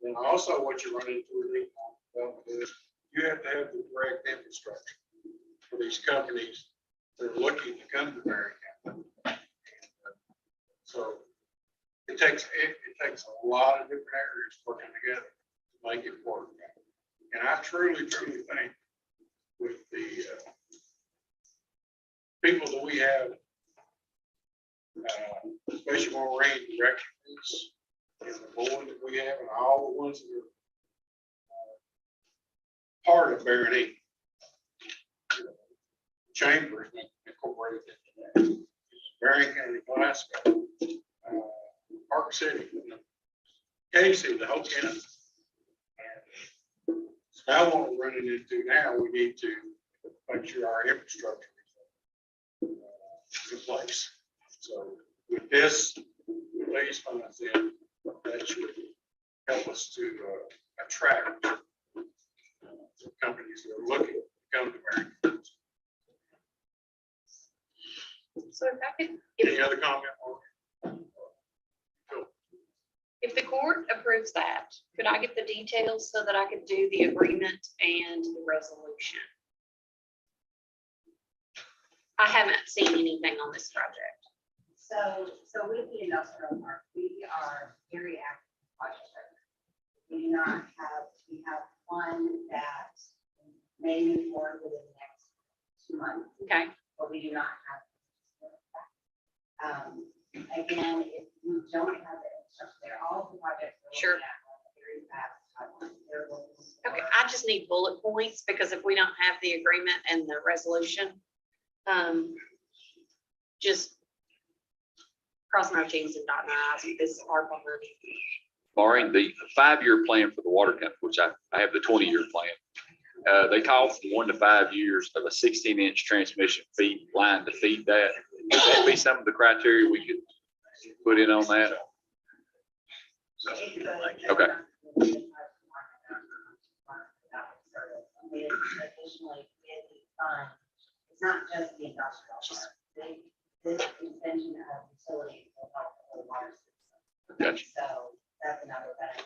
Then also what you run into with economic development is you have to have the correct infrastructure for these companies that are looking to come to Marion County. So it takes a lot of different areas working together to make it work. And I truly think with the people that we have, especially Maureen directors and the board that we have, and all the ones that are part of Barony. Chamber incorporated into that. Marion County, Glasgow, Park City, Casey, the whole county. So now what we're running into now, we need to make sure our infrastructure is in place. So with this, with these funds in, that should help us to attract companies that are looking to come to Marion. So if I could, Any other comment on it? if the court approves that, could I get the details so that I could do the agreement and the resolution? I haven't seen anything on this project. So with the industrial park, we are very active in project. We do not have, we have one that may move forward within the next 2 months, Okay, but we do not have. Again, if we don't have the infrastructure there, all of the projects. we're Sure. looking at are very fast timelines. They're looking for- okay, I just need bullet points because if we don't have the agreement and the resolution, just crossing our T's and dotting our I's with this ARPA money. Maureen, the 5-year plan for the water company, which I have the 20-year plan. They call for 1 to 5 years of a 16-inch transmission feed line to feed that. Would that be some of the criteria we could put in on that? Okay. Additionally, with the fund, it's not just the industrial park. This extension of utilities will help the whole water system. Gotcha. So that's another benefit.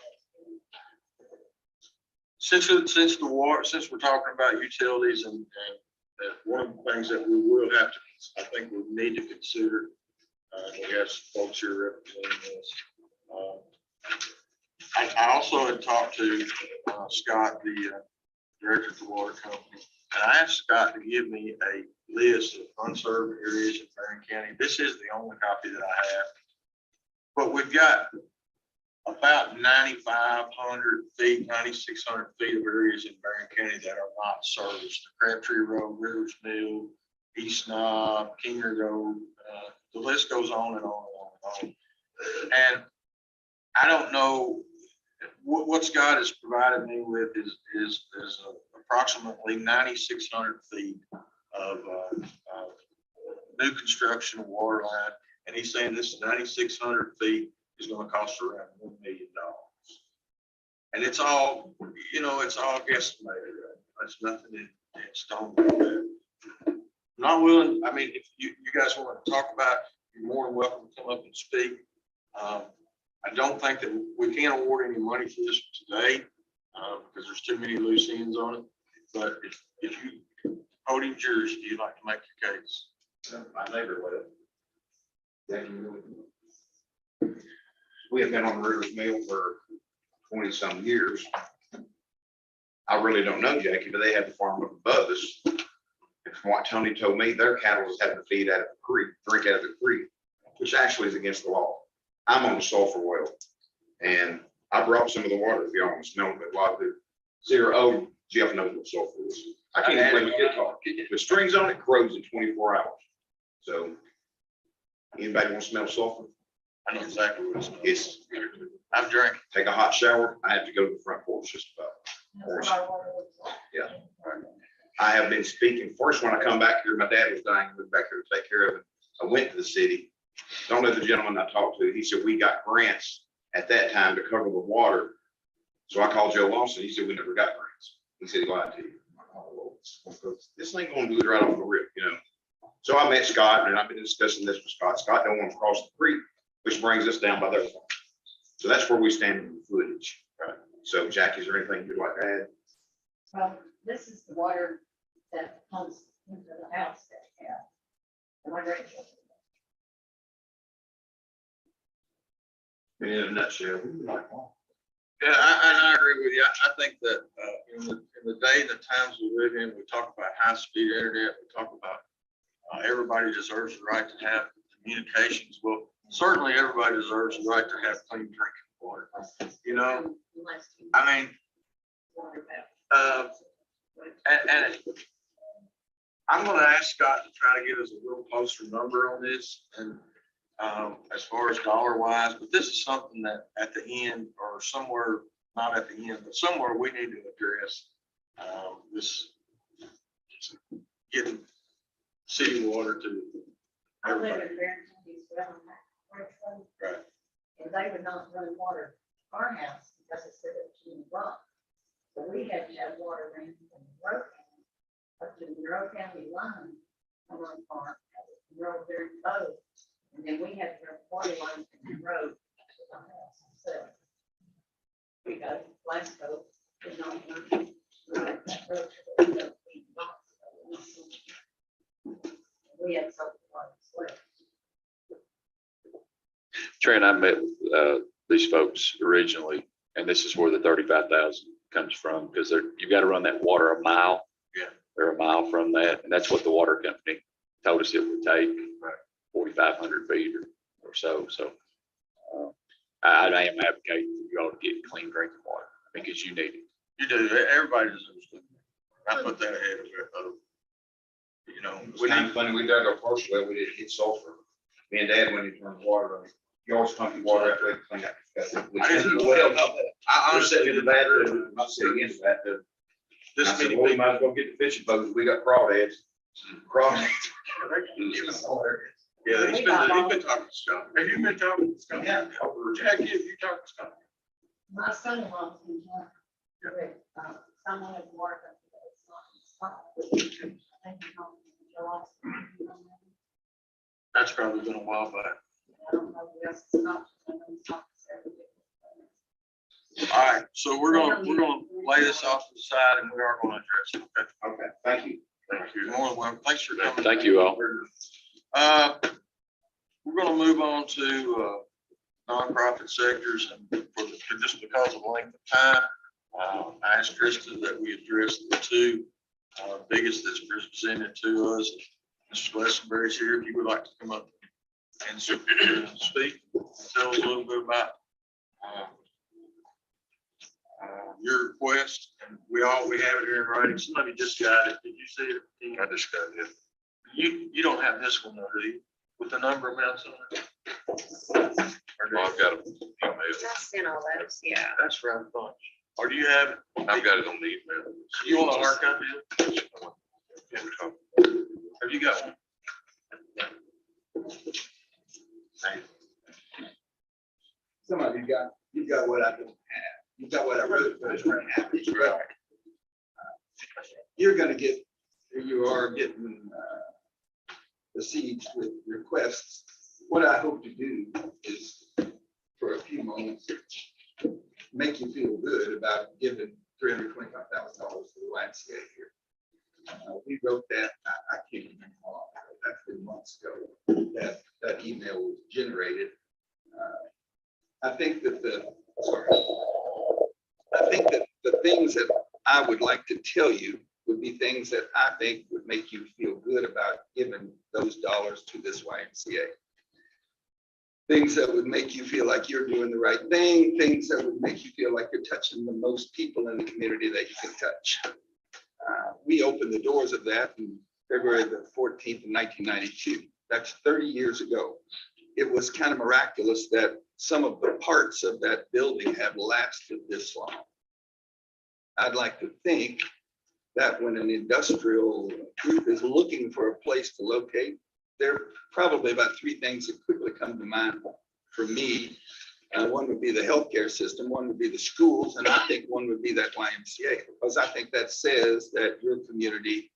Since we're talking about utilities and one of the things that we will have to, I think we need to consider, we have some folks here representing this. I also had talked to Scott, the director of the water company, and I asked Scott to give me a list of unserved areas in Marion County. This is the only copy that I have. But we've got about 9,500 feet, 9,600 feet of areas in Marion County that are not serviced. Crabtree Road, Rivers Mill, East Knob, Kinger Road, the list goes on and on and on and on. And I don't know, what Scott has provided me with is approximately 9,600 feet of new construction of water line. And he's saying this 9,600 feet is going to cost around $1 million. And it's all, it's all guesstimated. That's nothing in stone. I'm not willing, I mean, if you guys want to talk about it, you're more than welcome to come up and speak. I don't think that we can award any money for this today because there's too many loose ends on it. But if you, Oettinger's, do you like to make your case? My neighbor would. We have been on Rivers Mill for 20-some years. I really don't know, Jackie, but they have the farm up above us. And from what Tony told me, their cattle is having to feed out of the creek, drink out of the creek, which actually is against the law. I'm on the sulfur well, and I brought some of the water, if y'all want to smell it, a lot of it. Jeff knows what sulfur is. I can't even play my guitar. The strings on it corrodes in 24 hours. So anybody want to smell sulfur? I know exactly what it's. It's, I've drank. take a hot shower, I have to go to the front porch just about. Yeah. I have been speaking, first when I come back here, my dad was dying, moved back here to take care of it. I went to the city. Don't know the gentleman I talked to, he said, we got grants at that time to cover the water. So I called Joe Lawson, he said, we never got grants. He said, he lied to you. This ain't going good right off the rip, So I met Scott and I've been discussing this with Scott. Scott don't want to cross the creek, which brings us down by their farm. So that's where we stand in the footage. Right. So Jackie, is there anything you'd like to add? Well, this is the water that pumps into the house that we have. The water. In a nutshell. Yeah, I agree with you. I think that in the day and the times we live in, we talk about high-speed internet, we talk about everybody deserves the right to have communications. Well, certainly everybody deserves the right to have clean drinking water. I mean, And I'm gonna ask Scott to try to get us a little closer number on this and, as far as dollar wise, but this is something that at the end or somewhere, not at the end, but somewhere we need to address. This getting city water to I live everybody. in Barrington, as well, and Right. and they would not run water to our house because it's in the rock. So we had to have water ran from Monroe County up to the Monroe County line on our farm, Monroe very close. And then we had to run water line from the road to the house. So because Glasgow did not run that road to the box. We had something like this. Trent, I met with these folks originally, and this is where the 35,000 comes from, because you got to run that water a mile. Yeah. They're a mile from that, and that's what the water company told us it would take. Right. 4,500 feet or so. So I am advocating for you all to get clean drinking water because you need it. You do, everybody deserves it. I put that ahead of it. You know, It was we kind need, of funny, we dug our first well, we did hit sulfur. Me and Dad went into the water, you always pump your water after they clean up. We I didn't did know well. that. I We're honestly sitting in the didn't know bathtub, that. not sitting against the bathtub. I This said, many well, we people. might as well get the fishing boats, we got crawdads. Crawdads. Yeah, he's been talking to Scott. Have you been talking to Scott? Yeah. Jackie, have you talked to Scott? My son-in-law's in town. Someone at work. I think he's on July. That's probably been a while back. I don't know who else is not. I know he's talking to everybody. All right, so we're gonna lay this off to the side and we are gonna address it. Okay. Okay, thank you. Thank you. More than welcome. Thanks for coming. Thank you all. We're gonna move on to, nonprofit sectors and just because of length of time, I asked Krista that we address the two, biggest that's presented to us. Mr. Glastonbury's here, if you would like to come up and speak, tell us a little bit about, your request, and we have it here in writing. Somebody just got it. Did you see it? I just got it. You don't have this one, though, do you? With the number amounts on it? Or do Well, you? I've got it email. I sent all those, yeah. That's right, bunch. Or do you have it? I've got it on the email. You want a hard copy of it? Yeah, we talked. Have you got one? Hey, Some of you got what I don't have. You got what I really don't have. But, you're gonna get, you are getting, besieged with requests. What I hope to do is, for a few moments, make you feel good about giving $325,000 to the YMCA here. We wrote that, I can't remember how long ago, that's been months ago, that email was generated. I think that the things that I would like to tell you would be things that I think would make you feel good about giving those dollars to this YMCA. Things that would make you feel like you're doing the right thing, things that would make you feel like you're touching the most people in the community that you can touch. We opened the doors of that in February the 14th of 1992. That's 30 years ago. It was kind of miraculous that some of the parts of that building have lasted this long. I'd like to think that when an industrial group is looking for a place to locate, there are probably about three things that quickly come to mind for me. One would be the healthcare system, one would be the schools, and I think one would be that YMCA, because I think that says that your community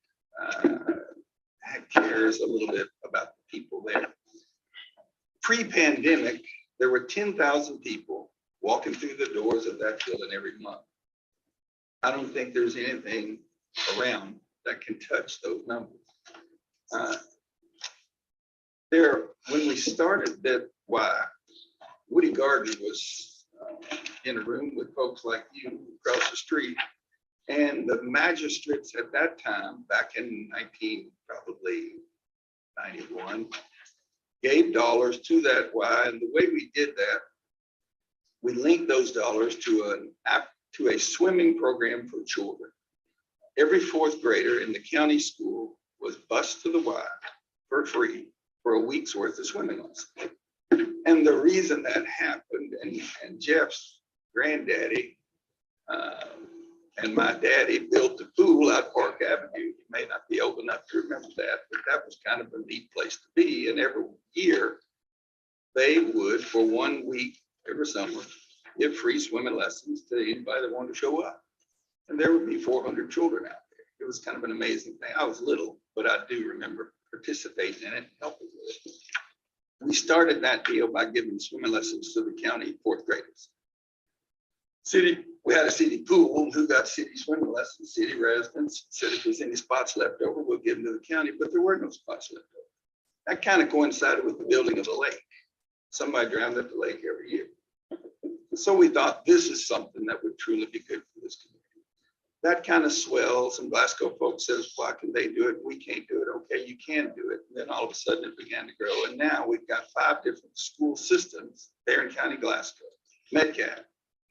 cares a little bit about the people there. Pre-pandemic, there were 10,000 people walking through the doors of that building every month. I don't think there's anything around that can touch those numbers. When we started that, Woody Garden was in a room with folks like you across the street, and the magistrates at that time, back in 1991, gave dollars to that Y, and the way we did that, we linked those dollars to a swimming program for children. every fourth grader in the county school was bused to the Y for free for a week's worth of swimming lessons. And the reason that happened, and Jeff's granddaddy and my daddy built the pool out Park Avenue. You may not be old enough to remember that, but that was kind of a neat place to be. And every year they would, for 1 week every summer, give free swimming lessons to anybody that wanted to show up. And there would be 400 children out there. It was kind of an amazing thing. I was little, but I do remember participating in it, helping with it. We started that deal by giving swimming lessons to the county fourth graders. We had a city pool. Who got city swimming lessons? City residents said if there's any spots left over, we'll give them to the county, but there were no spots left over. That kind of coincided with the building of the lake. Somebody drowned at the lake every year. So we thought this is something that would truly be good for this community. That kind of swells, and Glasgow folks says, why can they do it? We can't do it. Okay, you can do it. And then all of a sudden it began to grow. And now we've got 5 different school systems, Barron County, Glasgow, Metcalf,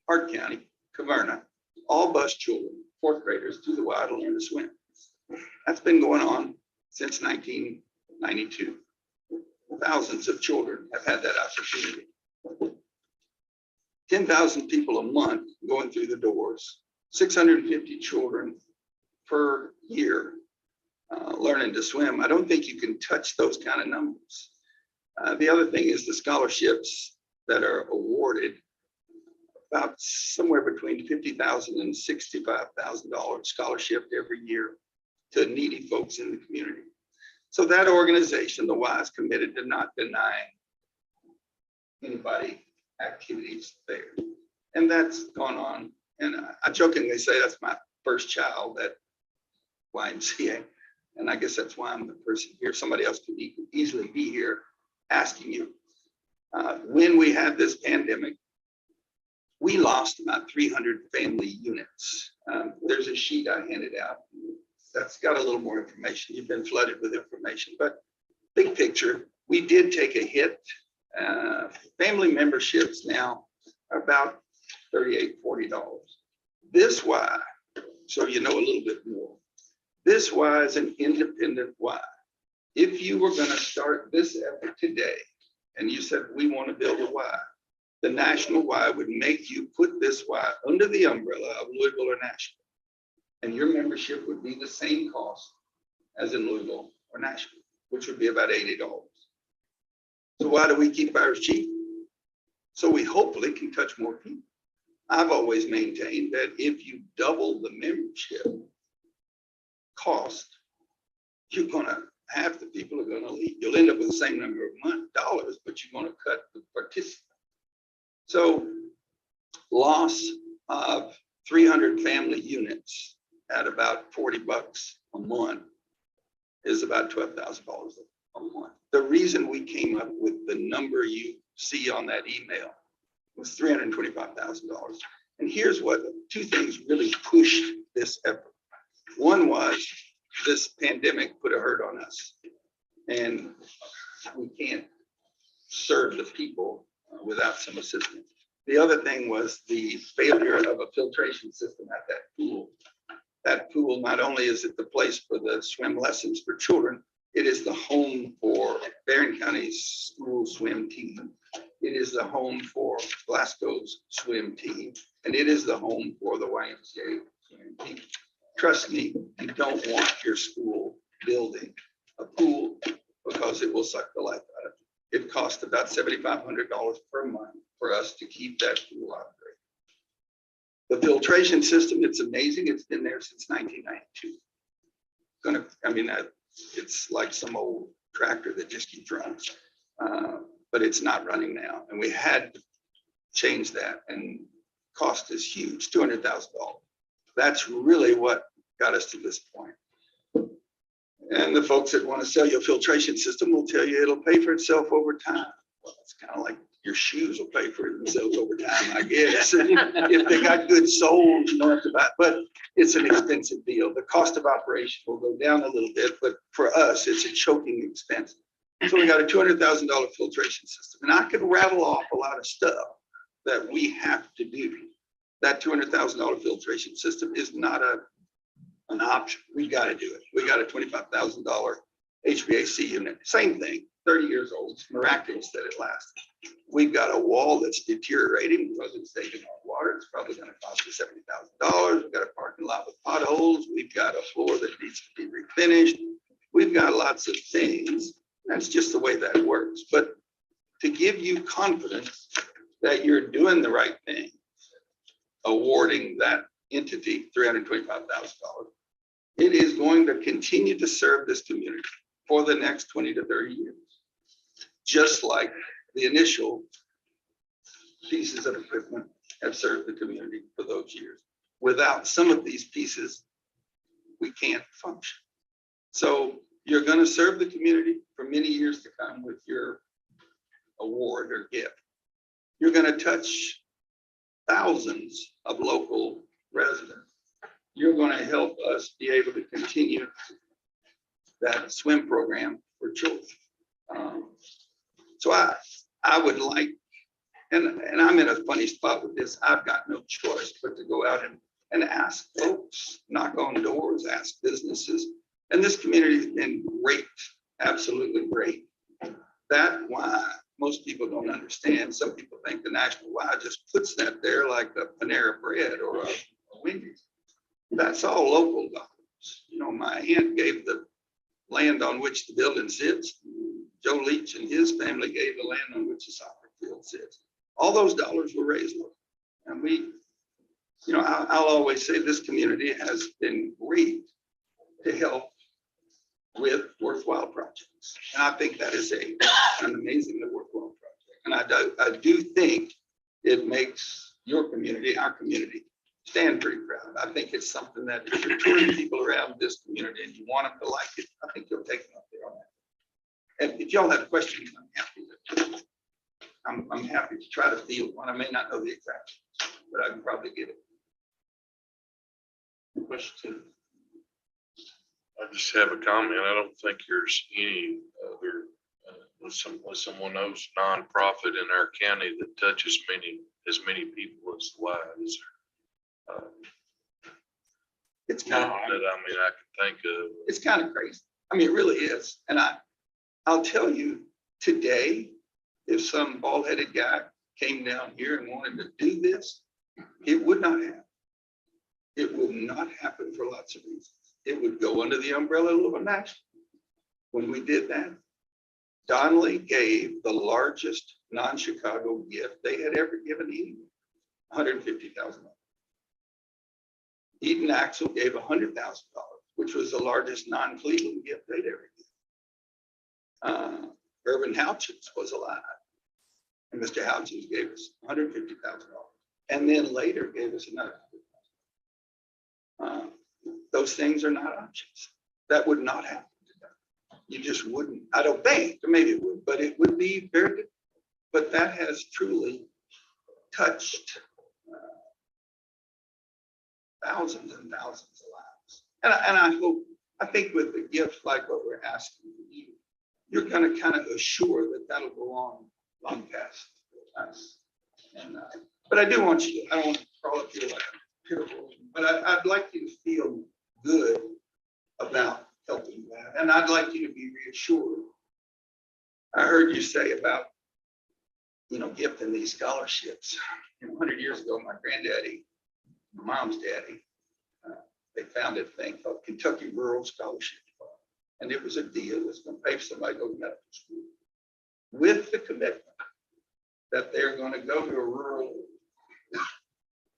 Hart County, Caverna, all bus children, fourth graders to the Y to learn to swim. That's been going on since 1992. Thousands of children have had that opportunity. 10,000 people a month going through the doors, 650 children per year learning to swim. I don't think you can touch those kind of numbers. The other thing is the scholarships that are awarded, about somewhere between $50,000 and $65,000 scholarship every year to needy folks in the community. So that organization, the Y, is committed to not denying anybody activities there. And that's gone on. And I jokingly say that's my first child at YMCA. And I guess that's why I'm the person here. Somebody else could easily be here asking you. When we had this pandemic, we lost about 300 family units. There's a sheet I handed out that's got a little more information. You've been flooded with information, but big picture, we did take a hit. Family memberships now are about $38, $40. This Y, so you know a little bit more. This Y is an independent Y. If you were going to start this effort today, and you said, we want to build a Y, the national Y would make you put this Y under the umbrella of Louisville or Nashville. And your membership would be the same cost as in Louisville or Nashville, which would be about $80. So why do we keep ours cheap? So we hopefully can touch more people. I've always maintained that if you double the membership cost, you're gonna, half the people are gonna leave. You'll end up with the same number of dollars, but you're gonna cut the participants. So loss of 300 family units at about $40 a month is about $12,000 a month. The reason we came up with the number you see on that email was $325,000. And here's what 2 things really pushed this effort. One was this pandemic put a hurt on us, and we can't serve the people without some assistance. The other thing was the failure of a filtration system at that pool. That pool, not only is it the place for the swim lessons for children, it is the home for Barron County's school swim team. It is the home for Glasgow's swim team, and it is the home for the YMCA swim team. Trust me, you don't want your school building a pool because it will suck the life out of it. It costs about $7,500 per month for us to keep that pool operating. The filtration system, it's amazing. It's been there since 1992. It's like some old tractor that just keeps running, but it's not running now. And we had to change that, and cost is huge, $200,000. That's really what got us to this point. And the folks that want to sell you a filtration system will tell you it'll pay for itself over time. Well, it's kind of like your shoes will pay for themselves over time, I guess. If they got good soles, you don't have to buy, but it's an expensive deal. The cost of operation will go down a little bit, but for us, it's a choking expense. So we got a $200,000 filtration system, and I could rattle off a lot of stuff that we have to do. That $200,000 filtration system is not a an option. We got to do it. We got a $25,000 HVAC unit. Same thing, 30 years old. It's miraculous that it lasted. We've got a wall that's deteriorating because it's taking on water. It's probably going to cost us $70,000. We've got a parking lot with potholes. We've got a floor that needs to be refinished. We've got lots of things. That's just the way that works. But to give you confidence that you're doing the right thing, awarding that entity $325,000, it is going to continue to serve this community for the next 20 to 30 years. Just like the initial pieces of equipment have served the community for those years. Without some of these pieces, we can't function. So you're going to serve the community for many years to come with your award or gift. You're going to touch thousands of local residents. You're going to help us be able to continue that swim program for children. So I would like, and I'm in a funny spot with this. I've got no choice but to go out and ask folks, knock on doors, ask businesses. And this community has been great, absolutely great. That's why most people don't understand. Some people think the National Y just puts that there like a Panera Bread or a Wendy's. That's all local dollars. You know, my aunt gave the land on which the building sits. Joe Leach and his family gave the land on which the soccer field sits. All those dollars were raised local. And we, you know, I'll always say this community has been great to help with worthwhile projects. And I think that is an amazingly worthwhile project. And I do think it makes your community, our community, stand pretty proud. I think it's something that if you're touring people around this community and you want them to like it, I think you'll take them up there on that. And if y'all have questions, I'm happy to try to field one. I may not know the exact, but I can probably get it. Question. I just have a comment. I don't think there's any other, unless someone knows, nonprofit in our county that touches as many people as the Y is there. It's kind of, That I mean, I can think of. it's kind of crazy. I mean, it really is. And I'll tell you today, if some bald-headed guy came down here and wanted to do this, it would not happen. It would not happen for lots of reasons. It would go under the umbrella of a national. When we did that, Donnelly gave the largest non-Chicago gift they had ever given anyone, $150,000. Eaton Axel gave $100,000, which was the largest non-Cleveland gift they'd ever given. Irvin Houchins was alive, and Mr. Houchins gave us $150,000, and then later gave us another $100,000. Those things are not options. That would not happen today. You just wouldn't. I don't think, or maybe it would, but it would be very good. But that has truly touched thousands and thousands of lives. And I hope, I think with the gift like what we're asking you, you're going to kind of assure that that'll go on long past us. And, but I do want you, I don't want to call it feel like pitiful, but I'd like you to feel good about helping that. And I'd like you to be reassured. I heard you say about, you know, gifting these scholarships. 100 years ago, my granddaddy, my mom's daddy, they founded a thing called Kentucky Rural Scholarship Fund. And it was a deal that was going to pay for somebody to go to medical school with the commitment that they're going to go to a rural.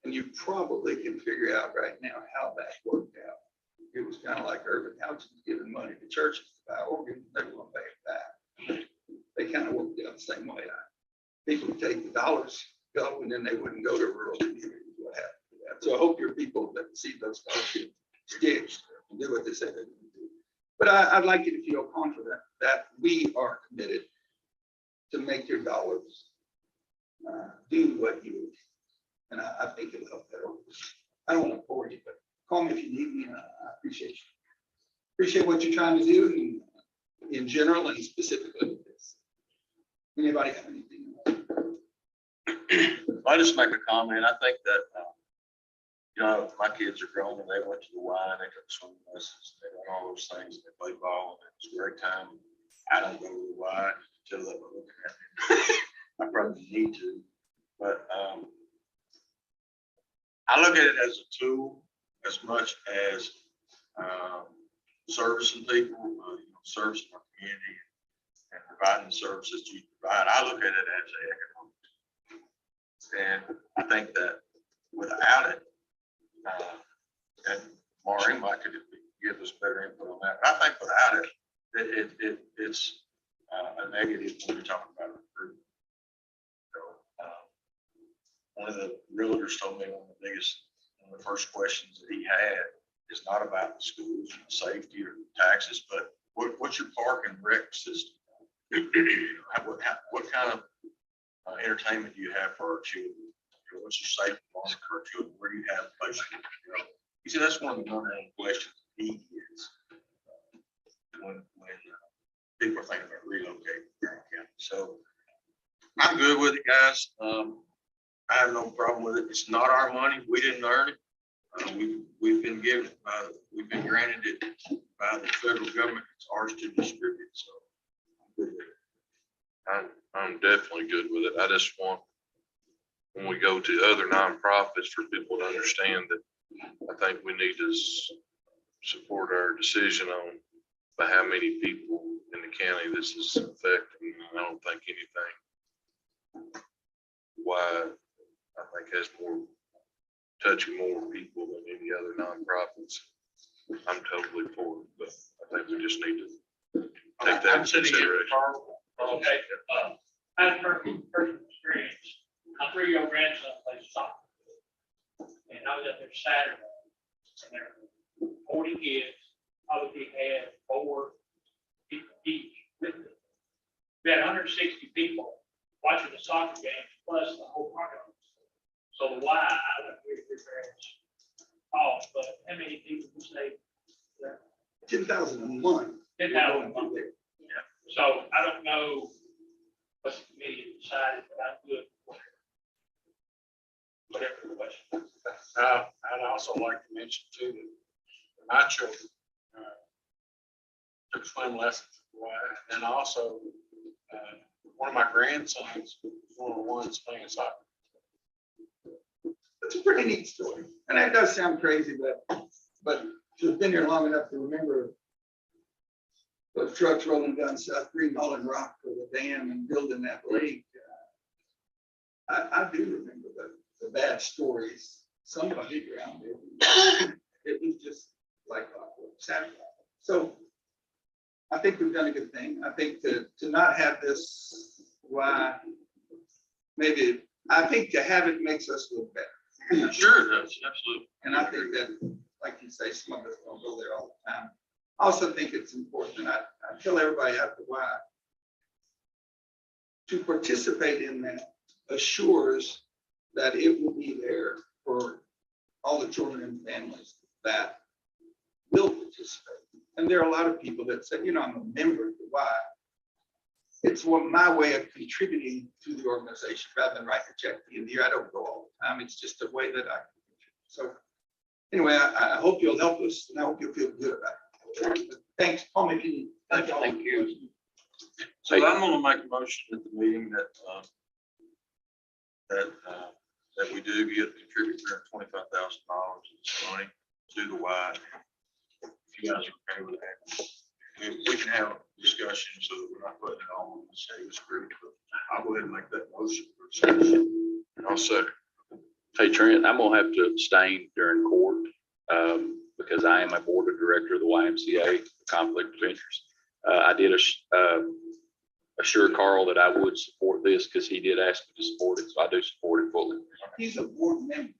And you probably can figure out right now how that worked out. It was kind of like Irvin Houchins giving money to churches to buy organs. They were going to pay it back. They kind of worked out the same way. People would take the dollars, go, and then they wouldn't go to rural communities. What happened to that? So I hope your people that see those scholarships stick and do what they say they're going to do. But I'd like you to feel confident that we are committed to make your dollars do what you need. And I think it'll help that. I don't want to bore you, but call me if you need me. I appreciate you. Appreciate what you're trying to do in general and specifically with this. Anybody have anything? I just make a comment. I think that, My kids are grown and they went to the Y and they took swimming lessons, they done all those things, they play ball, and it's a great time. I don't go to the Y until they're looking at me. I probably need to, but, I look at it as a tool as much as, servicing people, servicing our community and providing the services you provide. I look at it as an economic. And I think that without it, and Maureen might could give us better input on that, but I think without it, it's a negative when you're talking about recruitment. So, one of the realtors told me one of the first questions that he had is not about the schools, safety or taxes, but what's your park and rec system? What kind of entertainment do you have for our children? What's your safety laws for our children? Where do you have places? He said that's one of the number one questions he gets when people are thinking about relocating to Grant County. So I'm good with it, guys. I have no problem with it. It's not our money. We didn't earn it. We've been given, we've been granted it by the federal government. It's ours to distribute. So I'm good with it. I'm definitely good with it. I just want, when we go to other nonprofits, for people to understand that I think we need to support our decision on by how many people in the county this is affecting. I don't think anything why I think has more touching more people than any other nonprofits. I'm totally for it, but I think we just need to take that into consideration. Okay, I had personal experience. My 3-year-old grandson plays soccer. And I was up there Saturday, and there were 40 kids, probably had 4 people each with them. We had 160 people watching the soccer games, plus the whole parking lot. So why, I don't hear your parents off, but how many people would say that? 10,001. 10,000. So I don't know what the committee decided, but I'm good. Whatever the question. I'd also like to mention too, that my children took swim lessons, and also one of my grandsons was one of the ones playing soccer. It's a pretty neat story. And that does sound crazy, but to have been here long enough to remember those trucks rolling down South Green, hauling rock for the dam and building that lake. I do remember the bad stories. Somebody around it. It was just like sad. So I think we've done a good thing. I think to not have this, why, maybe, I think to have it makes us look better. Sure it does, absolutely. And I think that, like you say, some of us don't go there all the time. I also think it's important, I tell everybody out the why, to participate in that assures that it will be there for all the children and families that will participate. And there are a lot of people that say, I'm a member of the Y. It's my way of contributing to the organization rather than writing a check at the end of the year. I don't go all the time. It's just a way that I can contribute. So anyway, I hope you'll help us, and I hope you'll feel good about it. Thanks, Paul. Thank you. So I'm going to make a motion at the meeting that we do contribute $325,000 of this money to the Y. If you guys are okay with that, we can have a discussion so that we're not putting it all on the same group. I'll go ahead and make that motion for discussion. I'll second. Hey Trent, I'm gonna have to abstain during court because I am a board of director of the YMCA, conflict of interest. I did assure Carl that I would support this because he did ask me to support it, so I do support it fully. He's a board member.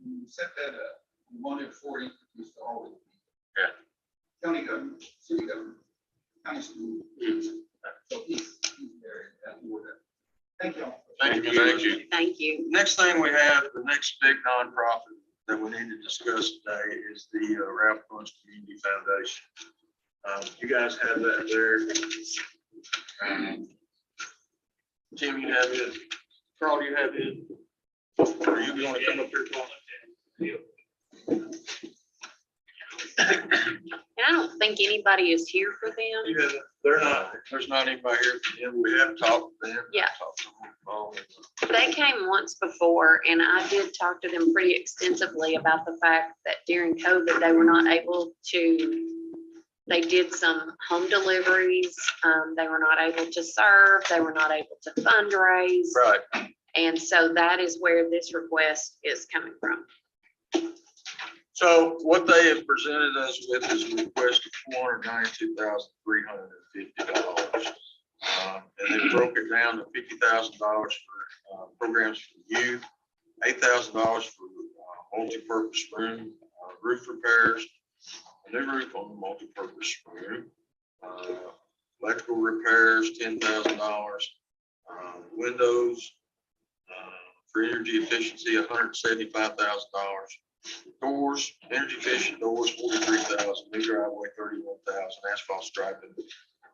You set that up. You wanted 40 to always be. Yeah. County government, city government, county school. So he's there at the board. Thank you. Thank you. Thank you. Thank you. Next thing we have, the next big nonprofit that we need to discuss today is the Ralph Bunch Community Foundation. You guys have that there. Tim, you have it. Carl, you have it. Are you going to come up here? And I don't think anybody is here for them. Yeah, they're not, there's not anybody here for them. We have talked to them. Yeah. Talked to them on the phone. They came once before, and I did talk to them pretty extensively about the fact that during COVID, they were not able to, they did some home deliveries. They were not able to serve, they were not able to fundraise. Right. And so that is where this request is coming from. So what they have presented us with is a request of $492,350. And they broke it down to $50,000 for programs for youth, $8,000 for multipurpose room, roof repairs, a new roof on the multipurpose room, electrical repairs, $10,000, windows for energy efficiency, $175,000. Doors, energy efficient doors, $43,000, new driveway, $31,000, asphalt striping,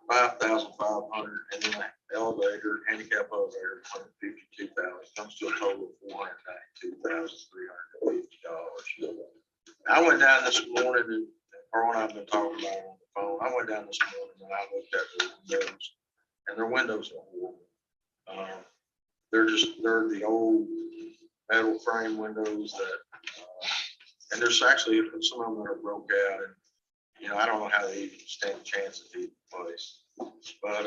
$5,500, and then elevator, handicap elevator, $152,000, comes to a total of $492,350. I went down this morning, and Carl and I have been talking about it on the phone. I went down this morning and I looked at their windows, and their windows are horrible. They're the old metal frame windows that, and there's actually some of them that are broke out, and, you know, I don't know how they even stand a chance of being replaced. But,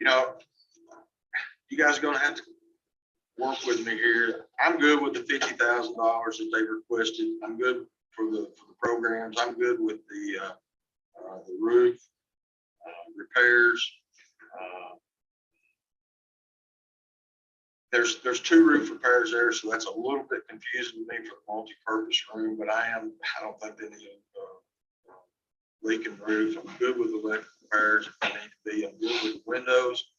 you know, you guys are gonna have to work with me here. I'm good with the $50,000 that they requested. I'm good for the programs. I'm good with the roof repairs. There's two roof repairs there, so that's a little bit confusing to me for the multi-purpose room, but I don't think they need a leaking roof. I'm good with electric repairs if they need to be. I'm good with the windows.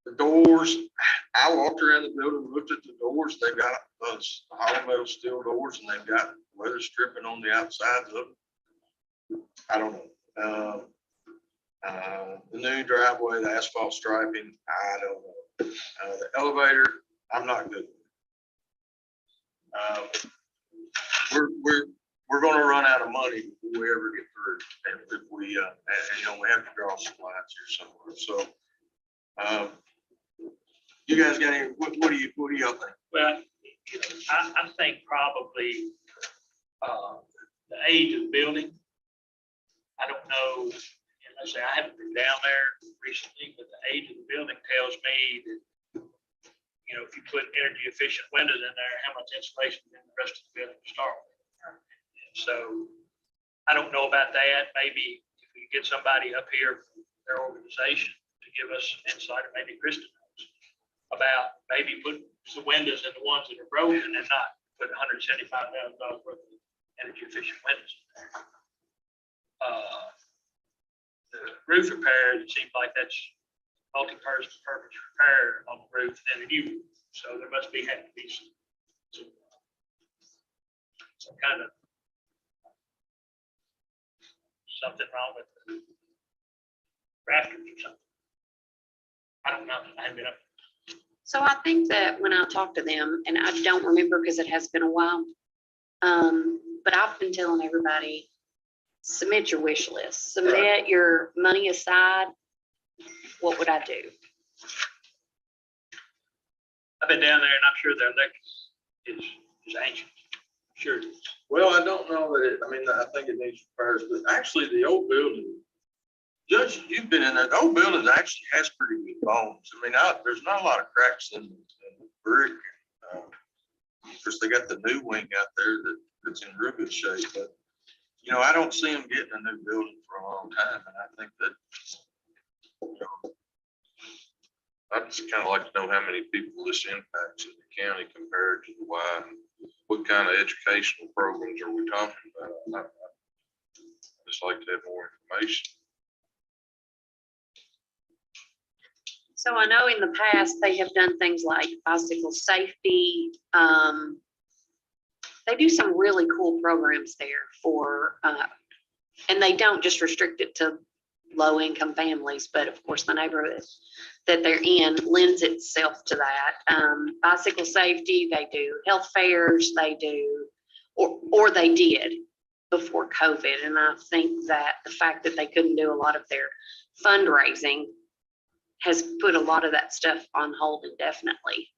The doors, I walked around the building, looked at the doors. They've got those hollow metal steel doors, and they've got weather stripping on the outsides of them. I don't know. The new driveway, the asphalt striping, I don't know. The elevator, I'm not good with. We're gonna run out of money before we ever get through. And if we, you know, we have to draw some lines here somewhere. So, you guys got any, what do y'all think? Well, I think probably, the age of the building. I don't know, and I say I haven't been down there recently, but the age of the building tells me that, you know, if you put energy efficient windows in there, how much insulation in the rest of the building to start with. And so I don't know about that. Maybe if we get somebody up here from their organization to give us insight, or maybe Kristen knows about maybe putting the windows in the ones that are broken and not put $175,000 worth of energy efficient windows in there. The roof repair, it seems like that's multi-purpose repair on the roof and a new roof. So there must have to be some kind of something wrong with the rafters or something. I don't know. I haven't been up. So I think that when I talked to them, and I don't remember because it has been a while, but I've been telling everybody, submit your wish list, submit your money aside. What would I do? I've been down there and I'm sure their electric is ancient. Sure it is. Well, I don't know that it, I mean, I think it needs repairs, but actually the old building, Judge, you've been in there, the old building actually has pretty good bones. I mean, there's not a lot of cracks in the brick. Of course, they got the new wing out there that's in real good shape, but, you know, I don't see them getting a new building for a long time, and I think that, you know, I'd just kind of like to know how many people this impacts in the county compared to the Y, and what kind of educational programs are we talking about? I'd just like to have more information. So I know in the past, they have done things like bicycle safety. They do some really cool programs there for, and they don't just restrict it to low-income families, but of course, the neighborhood that they're in lends itself to that. Bicycle safety, they do health fairs, they do, or they did before COVID. And I think that the fact that they couldn't do a lot of their fundraising has put a lot of that stuff on hold indefinitely,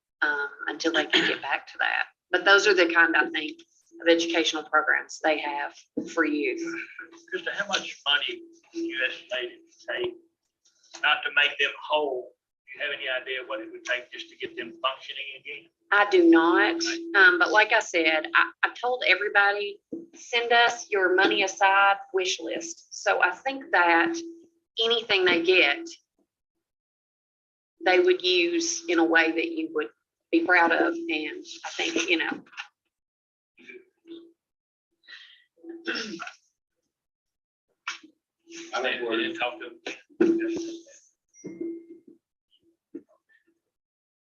until they can get back to that. But those are the kind, I think, of educational programs they have for youth. Krista, how much money do you estimate it would take, not to make them whole? Do you have any idea what it would take just to get them functioning again? I do not, but like I said, I told everybody, send us your money aside wish list. So I think that anything they get, they would use in a way that you would be proud of. And I think, you know. I mean, we didn't talk to them.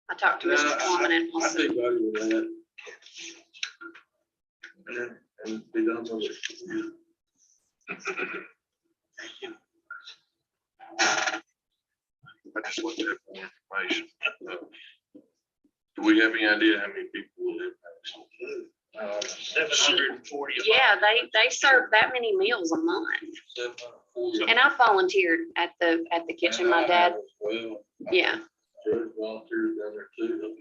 I talked to Mr. Foreman and I also, think value of that. And be done with it. I just looked at more information. Do we have any idea how many people will live next? 740. yeah, they serve that many meals a month. And I volunteered at the kitchen. My dad, Well, yeah, George volunteers down there too.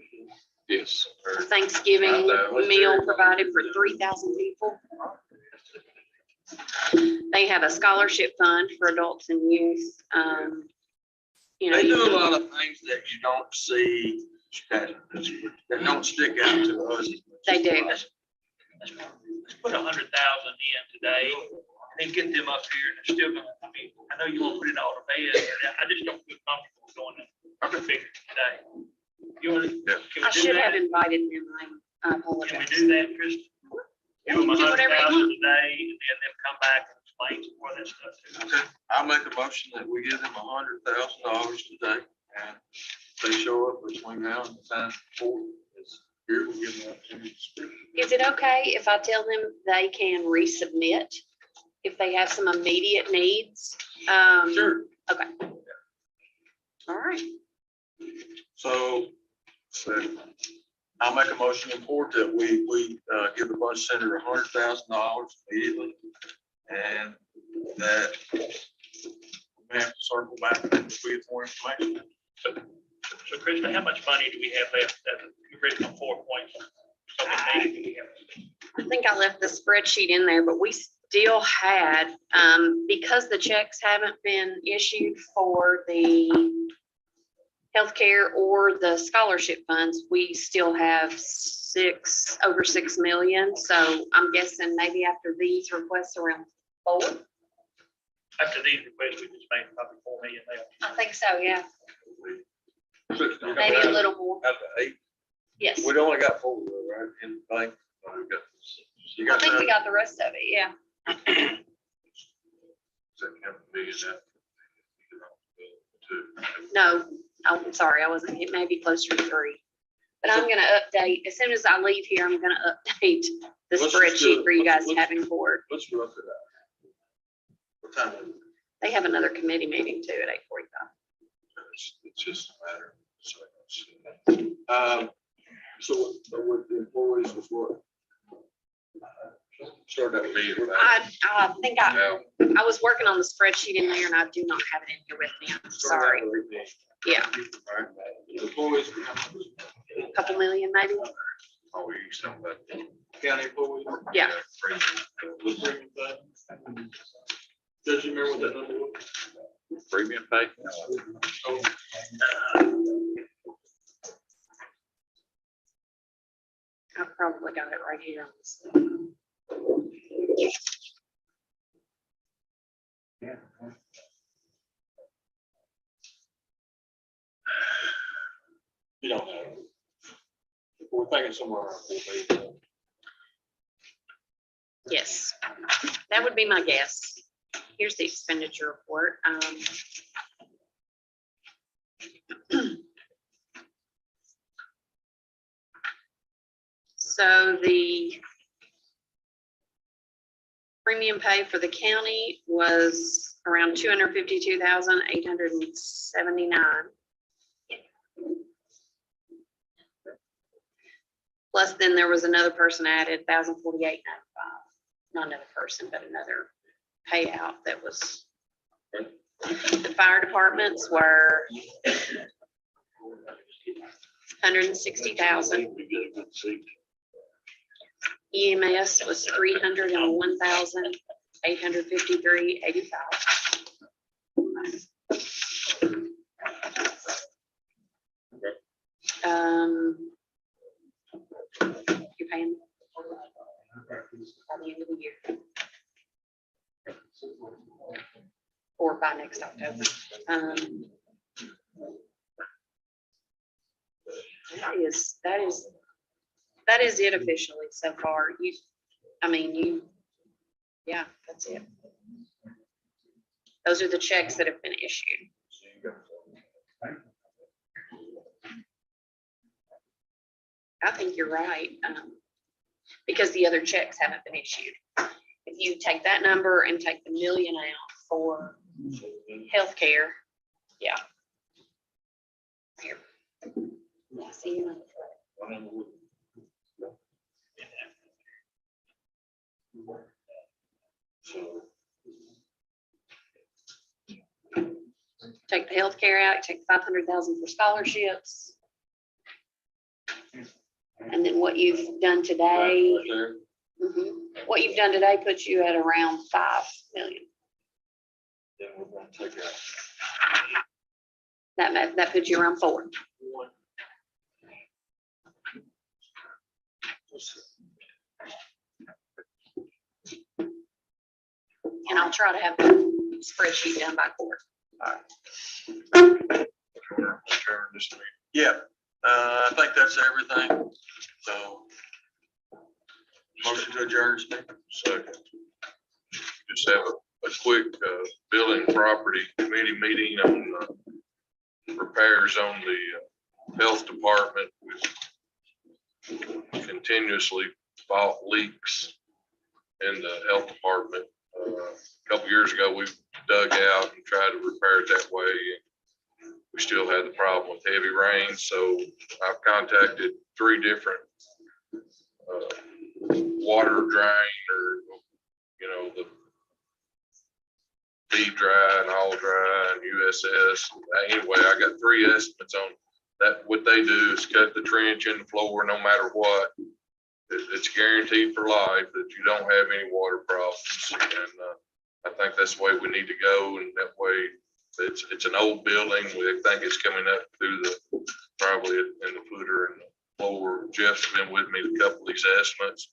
Yes. a Thanksgiving meal provided for 3,000 people. They have a scholarship fund for adults and youth. You know, They do a lot of things that you don't see that don't stick out to us. They do. Let's put 100,000 in today and then get them up here, and they're still gonna, I mean, I know you won't put it all to bed, but I just don't feel comfortable going and figure today. You want to? Yeah. I should have invited them. I Can we apologize. do that, Krista? Give them Do whatever 100,000 you want. today and then them come back and explain some more of that stuff to us. Okay, I'll make a motion that we give them $100,000 today, and they show up between now and the time before. Here, we'll give them that. Is it okay if I tell them they can resubmit if they have some immediate needs? Sure. Okay. All right. So I'll make a motion in court that we give the bus center $100,000 immediately. And that we have to circle back and get more information. So Krista, how much money do we have left at the original 4 points? So what money do we have? I think I left the spreadsheet in there, but we still had, because the checks haven't been issued for the healthcare or the scholarship funds, we still have over 6 million. So I'm guessing maybe after these requests around 4. After these requests, we just made probably 4 million left. I think so, yeah. Maybe a little more. Out of 8, Yes. we only got 4, right, in the bank. You I got think we that? got the rest of it, yeah. No, I'm sorry, I wasn't, it may be closer to 3. But I'm gonna update, as soon as I leave here, I'm gonna update the Let's just spreadsheet for you guys let's- having court. Let's rough it out. What time is it? They have another committee meeting too at 8:45. It's just a matter of seconds. So with the employees was what? Start that meeting. I think I was working on the spreadsheet in there and I do not have it in here with me. I'm sorry. Yeah, Employees, a couple million maybe. Oh, you talking about county employees. Yeah. Does you remember what that number was? premium pay? I probably got it right here. You don't know. We're thinking somewhere around 4 million. Yes, that would be my guess. Here's the expenditure report. So the Premium pay for the county was around 252,879. Plus then there was another person added, 1,048.95. Not another person, but another payout that was. The fire departments were 160,000. We get a good seat. EMS was 301,853.85. You're paying by the end of the year. Or by next October. That is it officially so far. Yeah, that's it. Those are the checks that have been issued. I think you're right, because the other checks haven't been issued. If you take that number and take the million out for healthcare, yeah. Here. Yeah, see you. Take the healthcare out, take 500,000 for scholarships. And then what you've done today, what you've done today puts you at around 5 million. Then we're gonna take out. That puts you around 4. And I'll try to have the spreadsheet done by court. Chairman, this meeting. Yeah, I think that's everything. So motion to adjourn, Steve. Second. Just have a quick building property committee meeting on repairs on the health department. We've continuously fought leaks in the health department. A couple years ago, we dug out and tried to repair it that way. We still had the problem with heavy rain, so I've contacted 3 different water drying, or, the B dry and all dry and USS. Anyway, I got 3 estimates on that. What they do is cut the trench in the floor no matter what. It's guaranteed for life that you don't have any water problems. And I think that's the way we need to go. And that way, it's an old building. We think it's coming up through probably in the footer and the floor. Jeff's been with me to a couple of these estimates.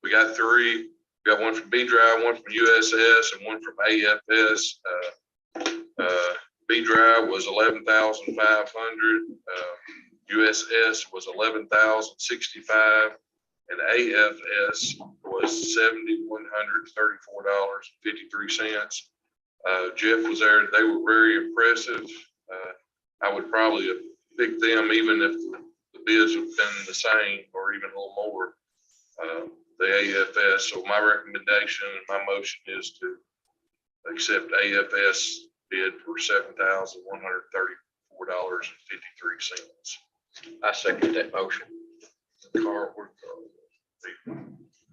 We got 3. We got one from B Drive, one from USS, and one from AFS. B Drive was 11,500. USS was 11,065. And AFS was $7,134.53. Jeff was there. They were very impressive. I would probably have picked them even if the bids have been the same or even a little more. The AFS. So my recommendation and my motion is to accept AFS bid for $7,134.53. I second that motion. Carl,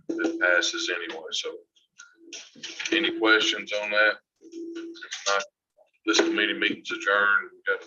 it passes anyway. So any questions on that? If not, this committee meeting's adjourned. We've got